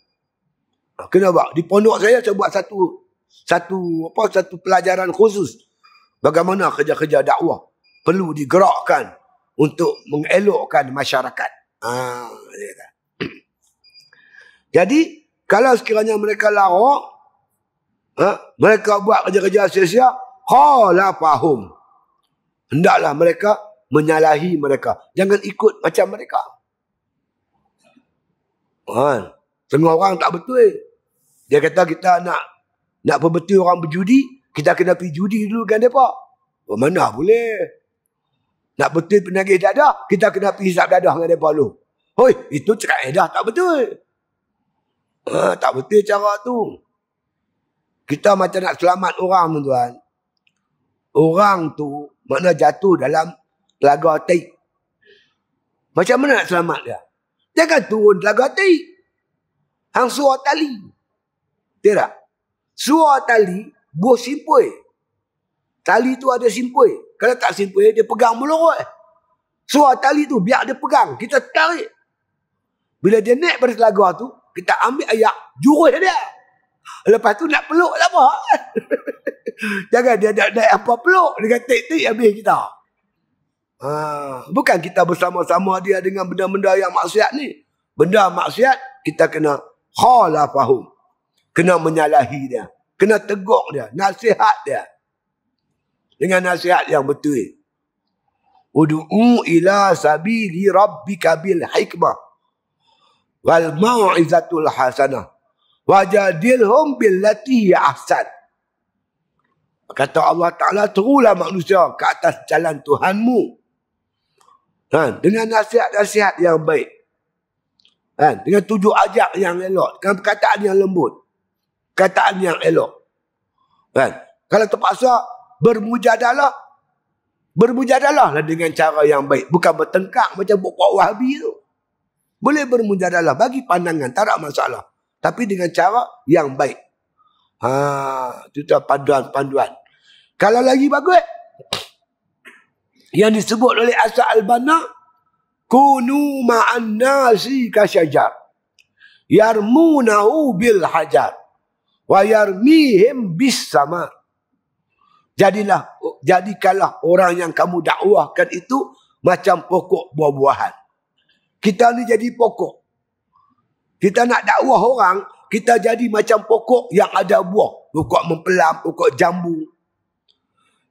Kena buat. Di pondok saya buat satu pelajaran khusus. Bagaimana kerja-kerja dakwah perlu digerakkan untuk mengelokkan masyarakat. Jadi, kalau sekiranya mereka larang, mereka buat kerja-kerja sia-sia, la fahum. Hendaklah mereka menyalahi mereka. Jangan ikut macam mereka. Setengah orang tak betul. Dia kata kita nak perbetul orang berjudi, kita kena pergi judi dulu kan mereka. Mana boleh. Nak betul penagih dadah, kita kena pergi hisap dadah dengan mereka dulu. Hoi, itu kaedah tak betul. Tak betul cara tu. Kita macam nak selamat orang tuan. Orang tu makna jatuh dalam telaga taik. Macam mana nak selamat dia? Jangan turun telaga taik. Hang suar tali. Tidak. Suar tali, buah simpui. Tali tu ada simpui. Kalau tak simpui, dia pegang melorot. Suar tali tu, biar dia pegang. Kita tarik. Bila dia naik pada telaga tu, kita ambil ayak, jurus dia. Lepas tu nak peluk tak apa. Jangan dia nak naik apa peluk. Dia kata tik-tik habis kita. Bukan kita bersama-sama dia dengan benda-benda yang maksiat ni. Benda maksiat, kita kena khalafahum. Kena menyalahi dia. Kena tegur dia. Nasihat dia. Dengan nasihat yang betul. Udu'u ila sabili rabbika bil hikmah. Wal mau'izatul hasanah. Wajadilhum billati ahsan. Kata Allah Ta'ala, terulah manusia ke atas jalan Tuhanmu. Dengan nasihat-nasihat yang baik. Dengan tujuh ajak yang elok. Dengan perkataan yang lembut. Perkataan yang elok. Kalau terpaksa bermujadalah. Bermujadalah lah dengan cara yang baik. Bukan bertengkar macam buat Wahabi tu. Boleh bermujadalah. Bagi pandangan. Tak ada masalah. Tapi dengan cara yang baik. Itu panduan-panduan. Kalau lagi bagus. Yang disebut oleh Asad Al-Banna. Kunu ma'an nasi kasyajar. Yarmunahu bil hajar. Wa yarmihim bis samar. Jadikanlah orang yang kamu dakwahkan itu macam pokok buah-buahan. Kita ni jadi pokok. Kita nak dakwah orang, kita jadi macam pokok yang ada buah. Pokok mempelam, pokok jambu.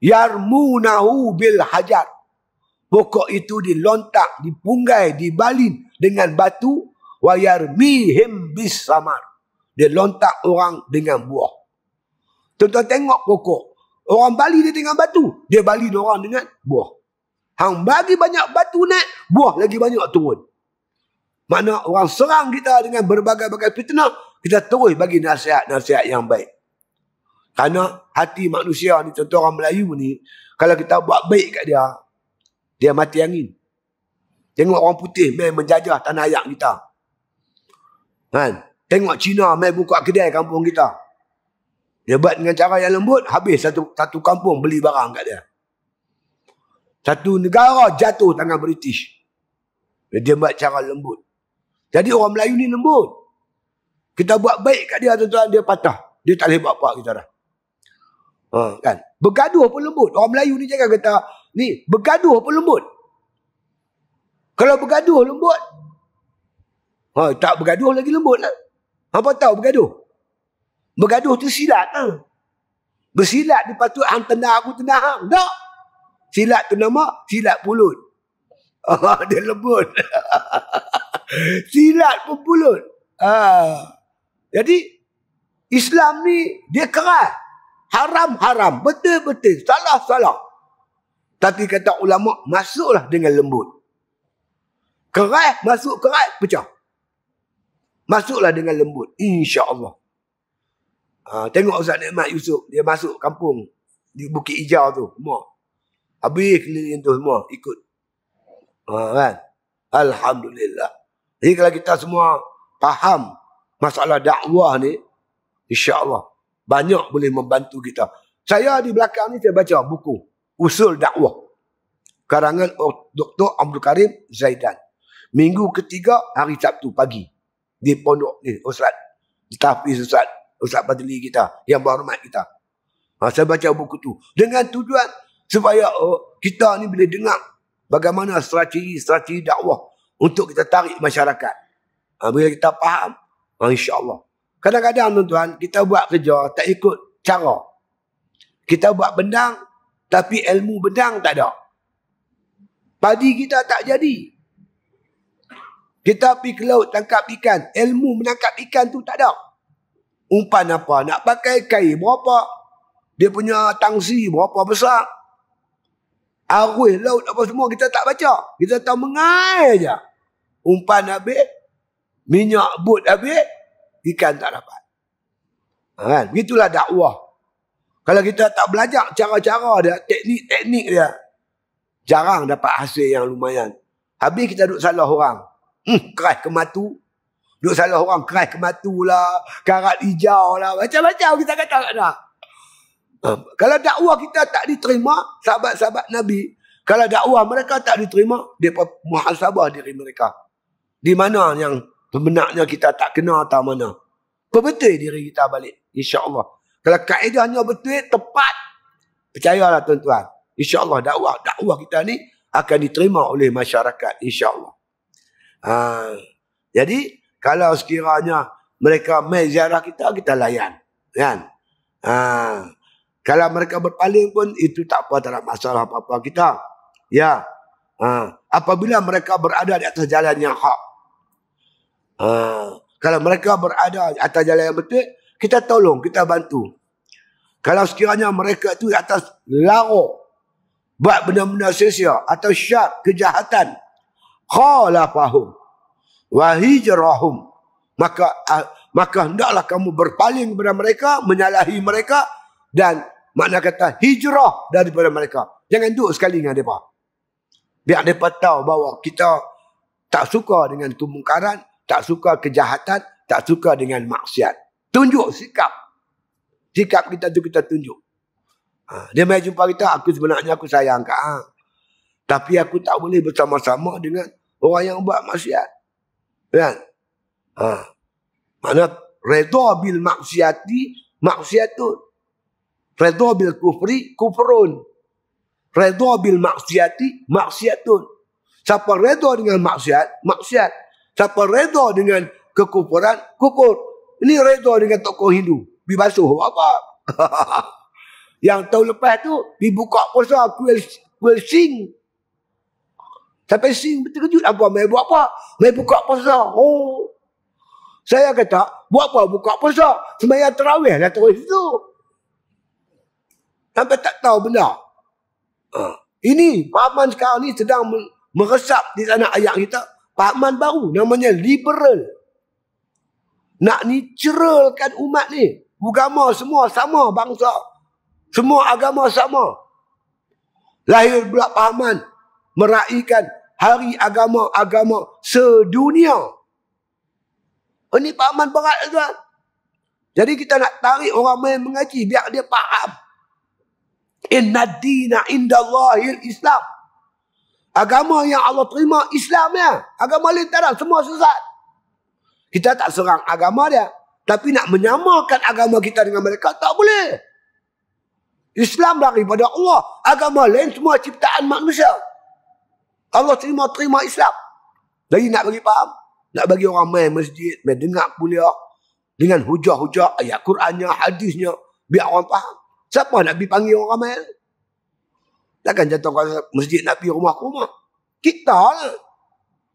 Yarmunahu bil hajar. Pokok itu dilontak, dipunggai, dibalin dengan batu. Wa yarmihim bis samar. Dia lontak orang dengan buah. Tuan-tuan tengok pokok. Orang bali dia dengan batu. Dia balin orang dengan buah. Hang bagi banyak batu naik, buah lagi banyak turun. Makna orang serang kita dengan berbagai-bagai fitnah, kita terus bagi nasihat-nasihat yang baik. Karena hati manusia ni, contoh orang Melayu ni, kalau kita buat baik kat dia, dia mati angin. Tengok orang putih main menjajah tanah ayak kita. Tengok Cina main buka kedai kampung kita. Dia buat dengan cara yang lembut, habis satu kampung beli barang kat dia. Satu negara jatuh tangan British. Dia buat cara lembut. Jadi orang Melayu ni lembut. Kita buat baik kat dia, tuan-tuan, dia patah. Dia tak boleh buat apa kita dah. Kan? Bergaduh pun lembut. Orang Melayu ni jangan kata, ni, bergaduh pun lembut. Kalau bergaduh lembut, tak bergaduh lagi lembut lah. Apa tahu bergaduh? Bergaduh tu silat. Bersilat dia patut hang tenang aku tenang hang. Tak. Silat tu nama silat pulut. Dia lembut. Silat pun pulut. Jadi Islam ni dia keras. Haram-haram. Betul-betul. Salah-salah. Tapi kata ulama, masuklah dengan lembut. Keras, masuk keras, pecah. Masuklah dengan lembut. InsyaAllah. Tengok Ustaz Nikmat Yusof. Dia masuk kampung di Bukit Hijau tu. Semua. Habis keliling tu semua. Ikut. Kan? Alhamdulillah. Jadi kalau kita semua faham masalah dakwah ni, insya-Allah banyak boleh membantu kita. Saya di belakang ni saya baca buku Usul Dakwah karangan Dr. Abdul Karim Zaidan. Minggu ketiga hari Sabtu pagi di pondok ni Ustaz, di tahfiz Ustaz Badli kita yang berhormat kita. Saya baca buku tu dengan tujuan supaya kita ni boleh dengar bagaimana strategi dakwah untuk kita tarik masyarakat. Bila kita faham, insya-Allah. Kadang-kadang tuan-tuan, kita buat kerja tak ikut cara. Kita buat bendang, tapi ilmu bendang tak ada. Padi kita tak jadi. Kita pergi ke laut tangkap ikan, ilmu menangkap ikan tu tak ada. Umpan apa? Nak pakai kain berapa? Dia punya tangsi berapa besar? Arus laut apa semua kita tak baca. Kita tahu mengai je. Umpan habis, minyak but habis, ikan tak dapat. Kan? Begitulah dakwah. Kalau kita tak belajar cara-cara dia, teknik-teknik dia, jarang dapat hasil yang lumayan. Habis kita duduk salah orang. Keras ke matu. Duk salah orang keras kematu lah, karat hijau lah, macam-macam kita kata kat dah. Kalau dakwah kita tak diterima, sahabat-sahabat Nabi, kalau dakwah mereka tak diterima, mereka muhasabah diri mereka. Di mana yang sebenarnya kita tak kena atau mana. Perbetul diri kita balik, insya-Allah. Kalau kaedahnya betul, tepat, percayalah tuan-tuan, insya-Allah dakwah kita ni akan diterima oleh masyarakat, insya-Allah. Jadi kalau sekiranya mereka mai ziarah kita, kita layan, kan? Kalau mereka berpaling pun itu tak apa, tak ada masalah apa-apa kita. Ya. Apabila mereka berada di atas jalan yang hak. Kalau mereka berada di atas jalan yang betul, kita tolong, kita bantu. Kalau sekiranya mereka itu di atas lara, buat benda-benda sia-sia atau syak, kejahatan, khalafahum wa hijrahum, maka hendaklah kamu berpaling kepada mereka, menyalahi mereka, dan makna kata hijrah daripada mereka. Jangan duduk sekali dengan mereka. Biar mereka tahu bahawa kita tak suka dengan kemungkaran, tak suka kejahatan, tak suka dengan maksiat. Tunjuk sikap. Sikap kita tu kita tunjuk. Dia mai jumpa kita, sebenarnya aku sayang kau. Tapi aku tak boleh bersama-sama dengan orang yang buat maksiat. Kan? Makna redha bil maksiati maksiatun. Redha bil kufri kufrun. Redha bil maksiati maksiatun. Siapa redha dengan maksiat, maksiat. Siapa redha dengan kekufuran, kufur. Ini redha dengan tokoh Hindu. Bibasuh apa? Yang tahun lepas tu dibuka puasa kuil sing. Sampai sing terkejut, apa mai buat apa? Mai buka puasa. Oh. Saya kata, buat apa buka puasa? Sembahyang tarawih lah terus itu. Sampai tak tahu benda. Ini pahaman sekarang ni sedang meresap di sana ayat kita. Pahaman baru namanya liberal. Nak naturalkan umat ni. Agama semua sama bangsa. Semua agama sama. Lahir pula pahaman meraihkan hari agama-agama sedunia. Ini pahaman berat, tuan. Jadi kita nak tarik orang main mengaji biar dia faham. Inna dina indallahil Islam. Agama yang Allah terima Islam ya. Agama lain tak ada, semua sesat. Kita tak serang agama dia, tapi nak menyamakan agama kita dengan mereka tak boleh. Islam daripada Allah, agama lain semua ciptaan manusia. Allah terima Islam. Jadi nak bagi faham, nak bagi orang main masjid, main dengar kuliah dengan hujah-hujah ayat Qurannya, hadisnya, biar orang faham. Siapa nak pergi panggil orang ramai? Takkan jatuh masjid nak pergi rumah-rumah. Kita lah.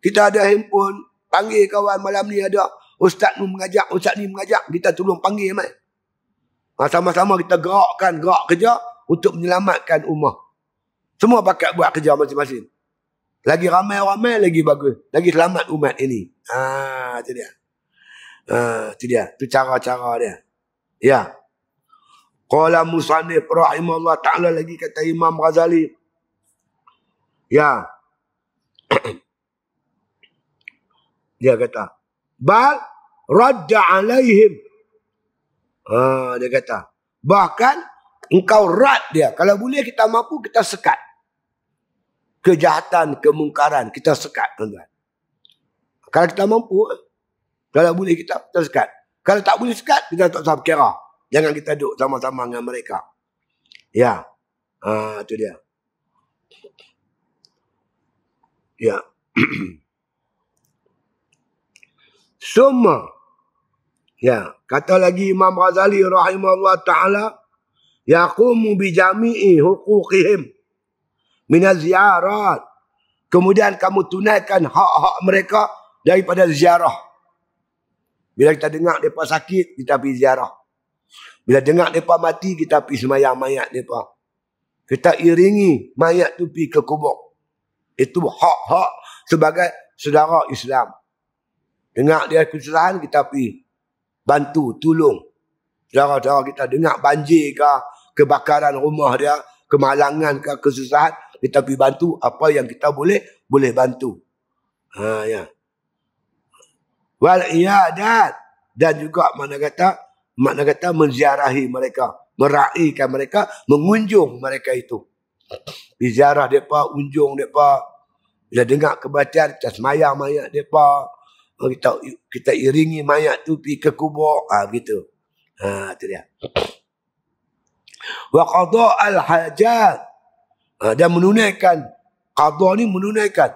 Kita ada handphone, panggil kawan malam ni ada ustaz ni mengajak, ustaz ni mengajak, kita tolong panggil mai. Sama-sama kita gerak kerja untuk menyelamatkan ummah. Semua bakat buat kerja masing-masing. Lagi ramai-ramai lagi bagus. Lagi selamat umat ini. Itu dia. Itu dia. Itu cara-cara dia. Ya. Qala musannif rahimahullah ta'ala, lagi kata Imam Ghazali. Ya. Dia kata, bal radda alaihim. Dia kata, bahkan engkau rad dia. Kalau boleh kita mampu, kita sekat. Kejahatan, kemungkaran, kita sekat, tuan-tuan. Kalau kita mampu, kalau boleh kita sekat. Kalau tak boleh sekat, kita tak usah kira. Jangan kita duduk sama-sama dengan mereka. Ya. Itu dia. Ya. Summa. Ya. Kata lagi Imam Ghazali rahimahullah ta'ala, yaqumu bijami'i huquqihim minaz ziyarat. Kemudian kamu tunaikan hak-hak mereka daripada ziarah. Bila kita dengar mereka sakit, kita pergi ziarah. Bila dengar mereka mati, kita pergi semayang mayat mereka. Kita iringi mayat tu pergi ke kubur. Itu hak-hak sebagai saudara Islam. Dengar dia kesusahan, kita pergi bantu, tolong. Saudara-saudara kita dengar banjir ke, kebakaran rumah dia, kemalangan ke, kesusahan, kita pergi bantu apa yang kita boleh bantu. Ya. Wal iyadat, dan juga makna kata menziarahi mereka, meraihkan mereka, mengunjung mereka itu. Ziarah depa, unjung depa. Bila dengar kebatian, kita semayang mayat depa. Kita iringi mayat tu pergi ke kubur. Begitu. Itu dia. Wa qada al-hajat. Dan menunaikan. Qada ni menunaikan.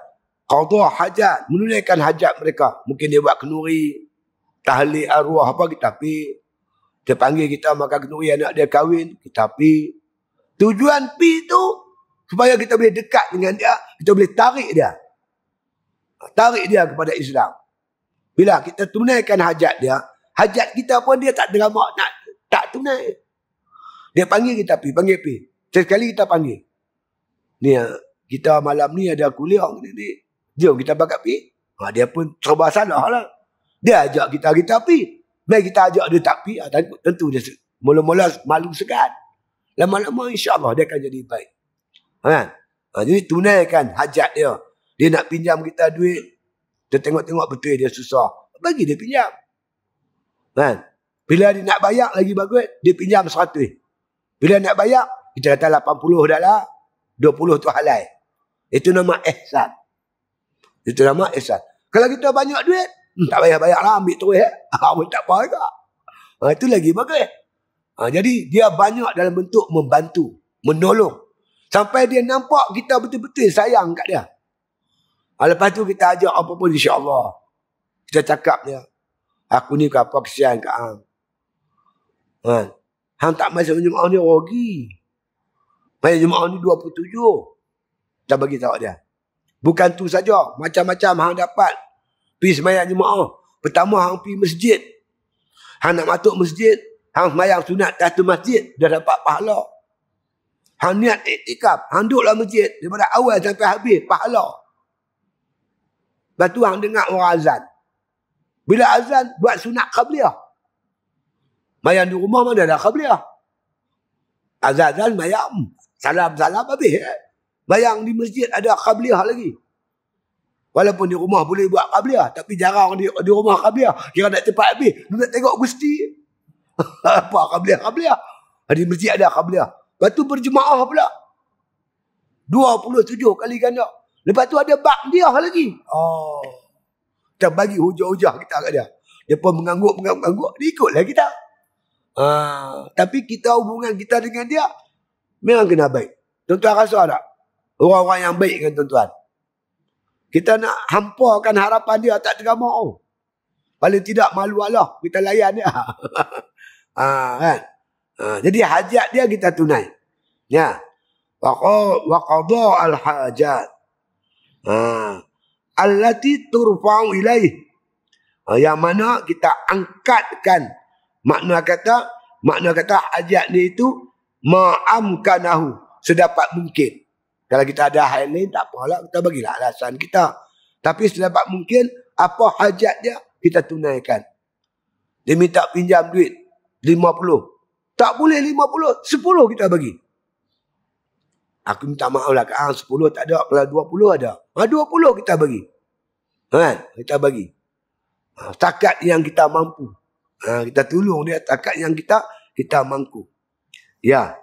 Qada hajat. Menunaikan hajat mereka. Mungkin dia buat kenuri. Tahlil arwah apa kita pergi. Dia panggil kita makan kenuri, anak dia kahwin. Kita pergi. Tujuan pergi tu supaya kita boleh dekat dengan dia. Kita boleh tarik dia. Tarik dia kepada Islam. Bila kita tunaikan hajat dia, hajat kita pun dia tak drama nak tak tunai. Dia panggil kita pergi, panggil pergi. Sekali kita panggil. Ni kita malam ni ada kuliah ni. Jom kita bakat pergi. Dia pun serba salah lah. Dia ajak kita pergi. Bila kita ajak dia tak pergi, tentu dia mula-mula malu segan. Lama-lama insya-Allah dia akan jadi baik. Jadi tunaikan hajat dia. Dia nak pinjam kita duit. Kita tengok-tengok betul dia susah. Bagi dia pinjam. Bila dia nak bayar lagi bagus, dia pinjam 100. Bila nak bayar, kita kata 80 dah lah. 20 tu halal. Itu nama ihsan. Itu nama ihsan. Kalau kita banyak duit, tak bayar-bayar lah, ambil terus. Tak apa juga. Itu lagi bagus. Jadi dia banyak dalam bentuk membantu, menolong. Sampai dia nampak kita betul-betul sayang kat dia. Lepas tu kita ajak apa pun insya-Allah. Kita cakap dia. Aku ni apa kesian kat hang. Hang tak masuk jemaah ni rugi. Main jemaah ni 27. Kita bagi tahu dia. Bukan tu saja, macam-macam hang dapat. Pergi sembahyang jemaah. Pertama hang pergi masjid. Hang nak masuk masjid, hang sembahyang sunat tahta masjid, dah dapat pahala. Hang niat iktikaf, hang duduk dalam masjid daripada awal sampai habis, pahala. Lepas tu hang dengar orang azan. Bila azan, buat sunat qabliyah. Mayang di rumah mana ada qabliyah. Azan-azan mayang. Salam-salam habis. Mayang di masjid ada qabliyah lagi. Walaupun di rumah boleh buat qabliyah. Tapi jarang di rumah qabliyah. Kira nak cepat habis. Dia nak tengok gusti. Apa qabliyah? Di masjid ada qabliyah. Lepas tu berjemaah pula. 27 kali ganda. Lepas tu ada bak dia lagi. Kita bagi hujah-hujah kita kat dia. Dia pun mengangguk. Dia ikutlah kita. Tapi kita hubungan kita dengan dia memang kena baik. Tuan-tuan rasa tak? Orang-orang yang baik dengan tuan-tuan. Kita nak hampakan harapan dia tak tergamak. Paling tidak malu Allah. Kita layan dia. Kan? Jadi hajat dia kita tunai. Ya. Wa qada al-hajat. Allati turfa'u ilaih. Yang mana kita angkatkan makna kata hajat ni itu ma'amkanahu, sedapat mungkin. Kalau kita ada hal lain tak apalah, kita bagilah alasan kita. Tapi sedapat mungkin apa hajat dia kita tunaikan. Dia minta pinjam duit 50. Tak boleh 50, 10 kita bagi. Aku minta maaf lah, 10 tak ada, kalau 20 ada. 20 kita bagi. Kita bagi. Takat yang kita mampu. Kita tolong dia, takat yang kita mampu. Ya.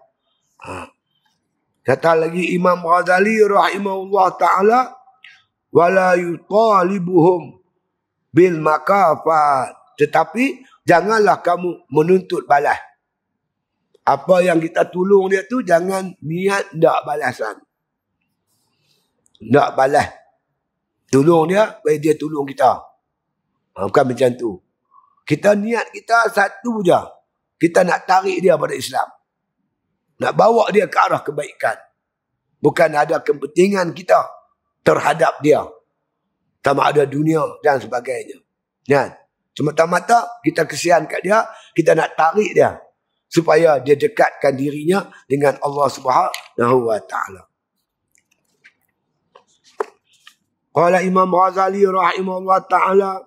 Kata lagi Imam Ghazali rahimahullah ta'ala, wala yutalibuhum bil makafat. Tetapi janganlah kamu menuntut balas. Apa yang kita tolong dia tu jangan niat nak balasan. Nak balas. Tolong dia, supaya dia tolong kita. Bukan macam tu. Kita niat kita satu je. Kita nak tarik dia pada Islam. Nak bawa dia ke arah kebaikan. Bukan ada kepentingan kita terhadap dia. Sama ada dunia dan sebagainya. Ya. Semata-mata kita kesian kat dia, kita nak tarik dia. Supaya dia dekatkan dirinya dengan Allah Subhanahu wa ta'ala. Qala Imam Ghazali rahimahullah ta'ala,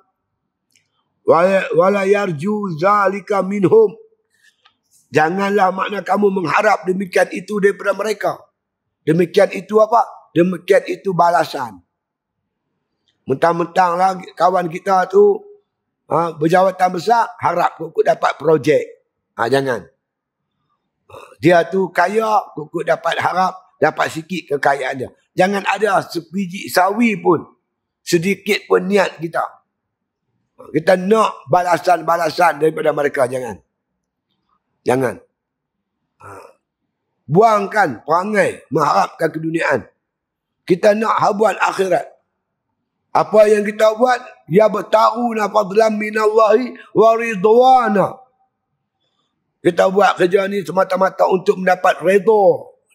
wala yarju zalika minhum. Janganlah makna kamu mengharap demikian itu daripada mereka. Demikian itu apa? Demikian itu balasan. Mentang-mentang lah kawan kita tu Berjawatan besar, harap kukuk dapat projek. Jangan. Dia tu kaya, kukuk dapat harap, dapat sikit kekayaan dia. Jangan ada sebiji sawi pun, sedikit pun niat kita. Kita nak balasan-balasan daripada mereka, jangan. Jangan. Buangkan perangai mengharapkan keduniaan. Kita nak habuan akhirat. Apa yang kita buat, ya bertaruna fadlan minallahi wa ridwana. Kita buat kerja ni semata-mata untuk mendapat redha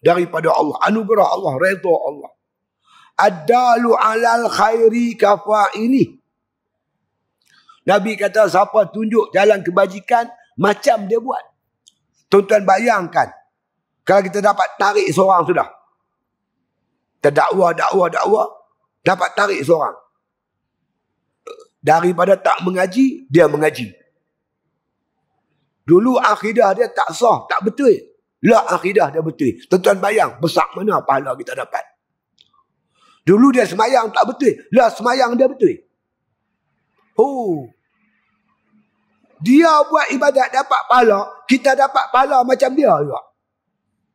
daripada Allah, anugerah Allah, redha Allah. Ad-dalu 'alal khairi kafa'ili. Nabi kata siapa tunjuk jalan kebajikan macam dia buat. Tuan-tuan bayangkan kalau kita dapat tarik seorang sudah. Kita dakwah, dapat tarik seorang. Daripada tak mengaji, dia mengaji. Dulu akidah dia tak sah, tak betul. Lah akidah dia betul. Tuan-tuan bayang, besar mana pahala kita dapat. Dulu dia semayang tak betul. Lah semayang dia betul. Dia buat ibadat dapat pahala, kita dapat pahala macam dia juga.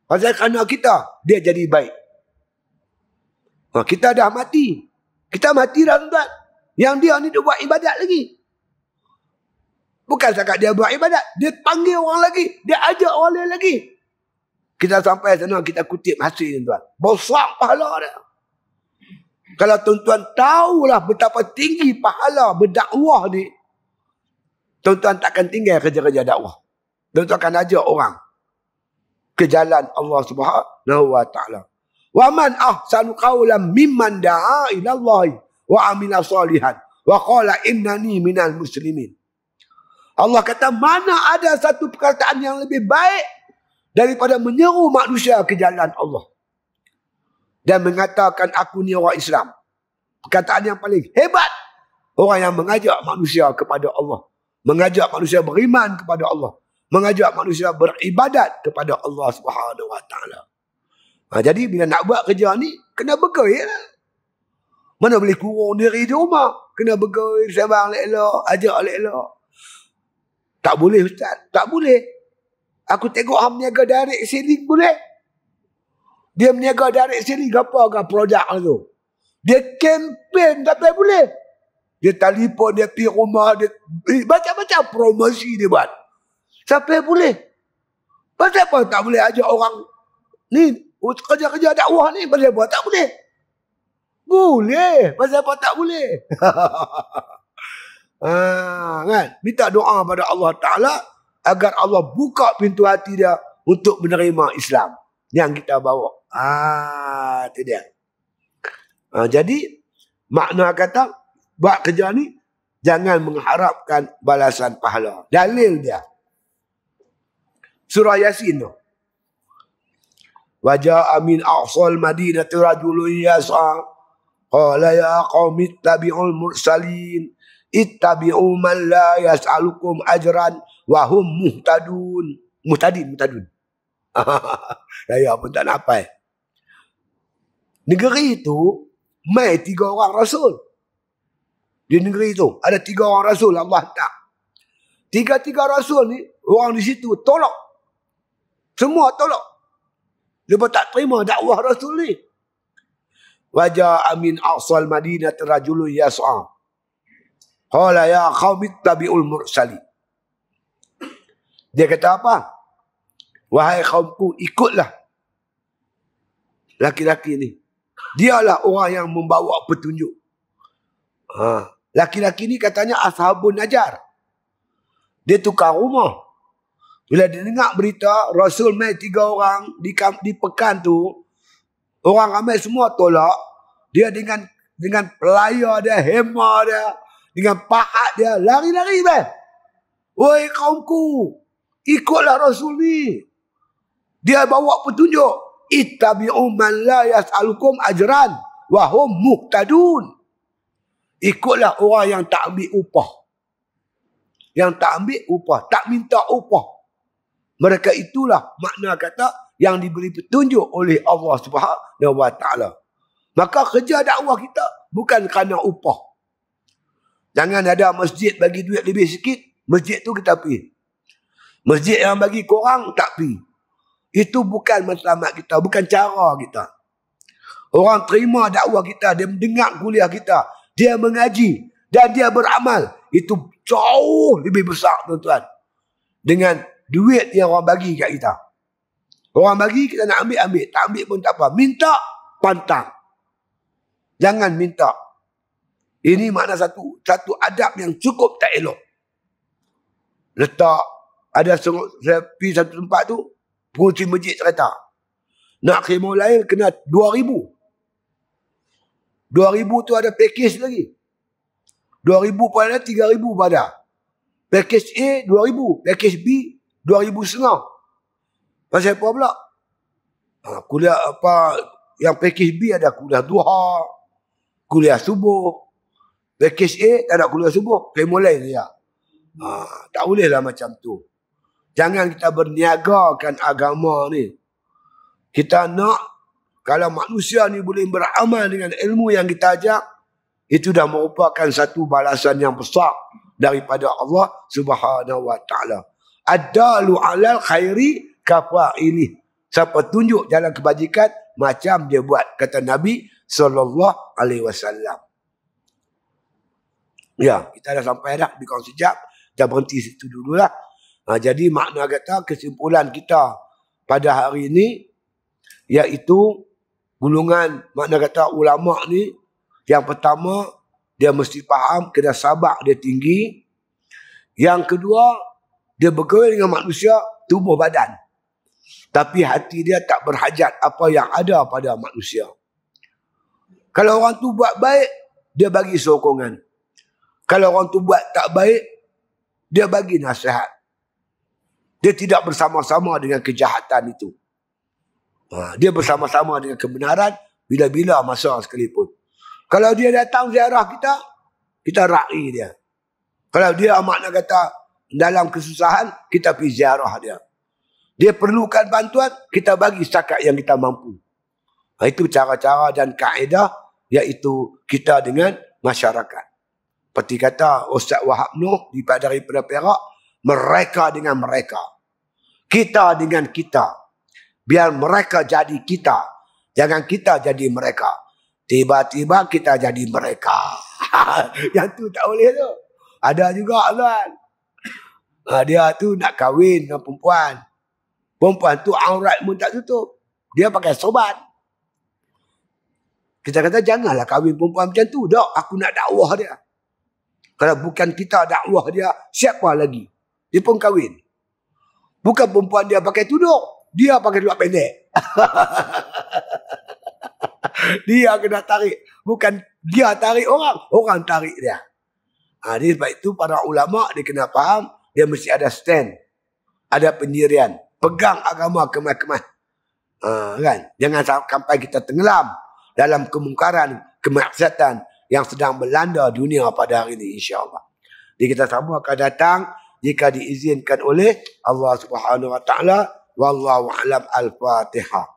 Pasal kerana kita, dia jadi baik. Kita dah mati. Kita mati dah tuan-tuan. Yang dia ni dia buat ibadat lagi. Bukan setakat dia buat ibadat. Dia panggil orang lagi. Dia ajak orang lain lagi. Kita sampai sana, kita kutip hasil tuan. Besar pahala dia. Kalau tuan-tuan tahulah betapa tinggi pahala berdakwah ni, tuan-tuan takkan tinggal kerja-kerja dakwah. Tuan-tuan akan ajak orang ke jalan Allah Subhanahu wa taala. Wa man ahsanu qawlan mimman da'a ila Allah wa amila salihan wa qala innani minal muslimin. Allah kata, mana ada satu perkataan yang lebih baik daripada menyeru manusia ke jalan Allah dan mengatakan aku ni orang Islam. Perkataan yang paling hebat, orang yang mengajak manusia kepada Allah, mengajak manusia beriman kepada Allah, mengajak manusia beribadat kepada Allah Subhanahu wa taala. Jadi bila nak buat kerja ni, kena bergerak. Mana boleh kurung diri di rumah. Kena bergerak, sebang elok-elok, ajak elok-elok. Tak boleh Ustaz, tak boleh. Aku tengok hang meniaga direct selling boleh. Dia meniaga direct selling apa produk tu. Dia kempen tapi boleh. Dia telefon, dia pergi rumah, dia macam-macam promosi dia buat. Sampai boleh. Pasal apa tak boleh ajak orang ni kerja-kerja dakwah ni, pasal apa tak boleh? Boleh. Pasal apa tak boleh? Kan? Minta doa pada Allah Ta'ala agar Allah buka pintu hati dia untuk menerima Islam yang kita bawa. Itu dia. Jadi makna kata buat kerja ni jangan mengharapkan balasan pahala. Dalil dia surah Yasin tu. Waja'a min aqsal madinati rajulun yas'a qala ya qaumi ittabi'ul mursalin ittabi'u man la yas'alukum ajran wa hum muhtadun. Muhtadun. Saya pun tak nampak. Negeri itu mai 3 orang rasul. Di negeri itu ada 3 orang rasul Allah tak. 3 rasul ni orang di situ tolak. Semua tolak. Lepas tak terima dakwah rasul ni. Waja'a min aqsal madinati rajulun yas'a qala ya qaumi ittabi'ul mursalin. Dia kata apa? Wahai kaumku, ikutlah laki-laki ni. Dialah orang yang membawa petunjuk. Laki-laki ni katanya Ashabun Najar. Dia tukar rumah. Bila dia dengar berita Rasul mai 3 orang di pekan tu, orang ramai semua tolak. Dia dengan pelayar dia, hema dia, dengan pahat dia, lari-lari bang. Woi kaumku, ikutlah Rasul ni. Dia bawa petunjuk. Ittabi'u man la yas'alukum ajran wa hum muhtadun. Ikutlah orang yang tak ambil upah. Yang tak ambil upah, tak minta upah. Mereka itulah makna kata yang diberi petunjuk oleh Allah Subhanahu wa taala. Maka kerja dakwah kita bukan kerana upah. Jangan ada masjid bagi duit lebih sikit, masjid tu kita pergi. Masjid yang bagi korang, tak pergi. Itu bukan matlamat kita, bukan cara kita. Orang terima dakwah kita, dia mendengar kuliah kita, dia mengaji dan dia beramal. Itu jauh lebih besar, tuan-tuan, dengan duit yang orang bagi kat kita. Orang bagi, kita nak ambil, ambil. Tak ambil pun tak apa. Minta, pantang. Jangan minta. Ini makna satu adab yang cukup tak elok. Letak, saya pergi satu tempat tu, pengurusi masjid cerita, nak khemah lain kena 2,000. 2,000 tu ada package lagi. 2,000 pun ada, 3,000 pun ada. Package A 2,000, package B 2,500. Pasal apa pula? Kuliah apa, yang package B ada kuliah duha, kuliah subuh. Package A tak ada kuliah subuh, khemah lain dia. Tak bolehlah macam tu. Jangan kita berniagakan agama ni. Kita nak, kalau manusia ni boleh beramal dengan ilmu yang kita ajak, itu dah merupakan satu balasan yang besar daripada Allah Subhanahu wa taala. Ad-dalu 'alal khairi kafa'ili. Siapa tunjuk jalan kebajikan, macam dia buat, kata Nabi sallallahu alaihi wasallam. Ya, kita dah sampai dah di kawan sejak. Kita berhenti situ dululah. Jadi makna kata, kesimpulan kita pada hari ini, iaitu golongan makna kata ulama ni, yang pertama, dia mesti faham kena sabar dia tinggi. Yang kedua, dia bergaul dengan manusia tubuh badan, tapi hati dia tak berhajat apa yang ada pada manusia. Kalau orang tu buat baik, dia bagi sokongan. Kalau orang tu buat tak baik, dia bagi nasihat. Dia tidak bersama-sama dengan kejahatan itu. Dia bersama-sama dengan kebenaran bila-bila masa sekalipun. Kalau dia datang ziarah kita, kita ra'i dia. Kalau dia makna kata dalam kesusahan, kita pergi ziarah dia. Dia perlukan bantuan, kita bagi setakat yang kita mampu. Itu cara-cara dan kaedah, iaitu kita dengan masyarakat. Seperti kata Ustaz Wahab Noh daripada Perak, mereka dengan mereka, kita dengan kita. Biar mereka jadi kita, jangan kita jadi mereka. Tiba-tiba kita jadi mereka. Yang tu tak boleh tu. Ada juga kan. Dia tu nak kahwin dengan perempuan. Perempuan tu aurat pun tak tutup. Dia pakai sorban. Kita kata janganlah kahwin perempuan macam tu. Dok, aku nak dakwah dia. Kalau bukan kita dakwah dia, siapa lagi? Dia pun kahwin. Bukan perempuan dia pakai tudung, dia pakai tudung pendek. Dia kena tarik. Bukan dia tarik orang, orang tarik dia. Jadi sebab itu para ulama dia kena faham, dia mesti ada stand, ada pendirian, pegang agama kemah-kemah. Kan? Jangan sampai kita tenggelam dalam kemungkaran, kemaksiatan yang sedang melanda dunia pada hari ini, insya-Allah. Jadi kita semua akan datang jika diizinkan oleh Allah Subhanahu wa taala. Wallahu a'lam. Al-Fatihah.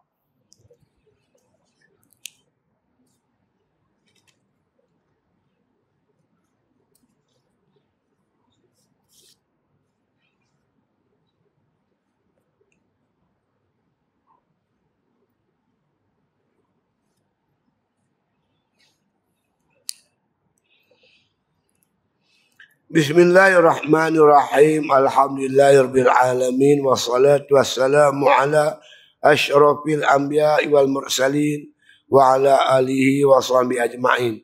Bismillahirrahmanirrahim. Alhamdulillahirabbil alamin wassalatu wassalamu ala asyrafil anbiya'i wal mursalin wa ala alihi wa sahbihi ajma'in.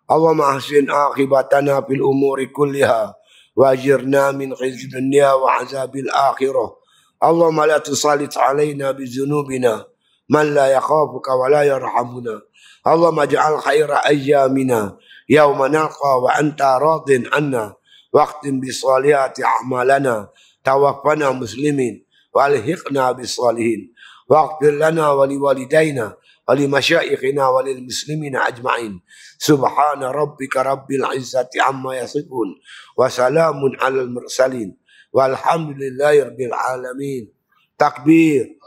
Allahumma ahsin aqibatana fil umuri kulliha wa ajirna min khizyid dunya wa azabil akhirah. Allahumma la tusallit alaina bi dzunubina man la yakhafuka wa la yarhamuna. Allahumma ij'al khaira ayyamina yauma nalqa wa anta radin anna waqtim bi salihati a'malana tawaffana muslimin wa alhiqna bis salihin waghfir lana wa liwalidayna wa limasyayikhina wa lil muslimina ajma'in. Subhana rabbika rabbil izzati amma yasifun wa salamun alal mursalin walhamdulillahi rabbil alamin. Takbir.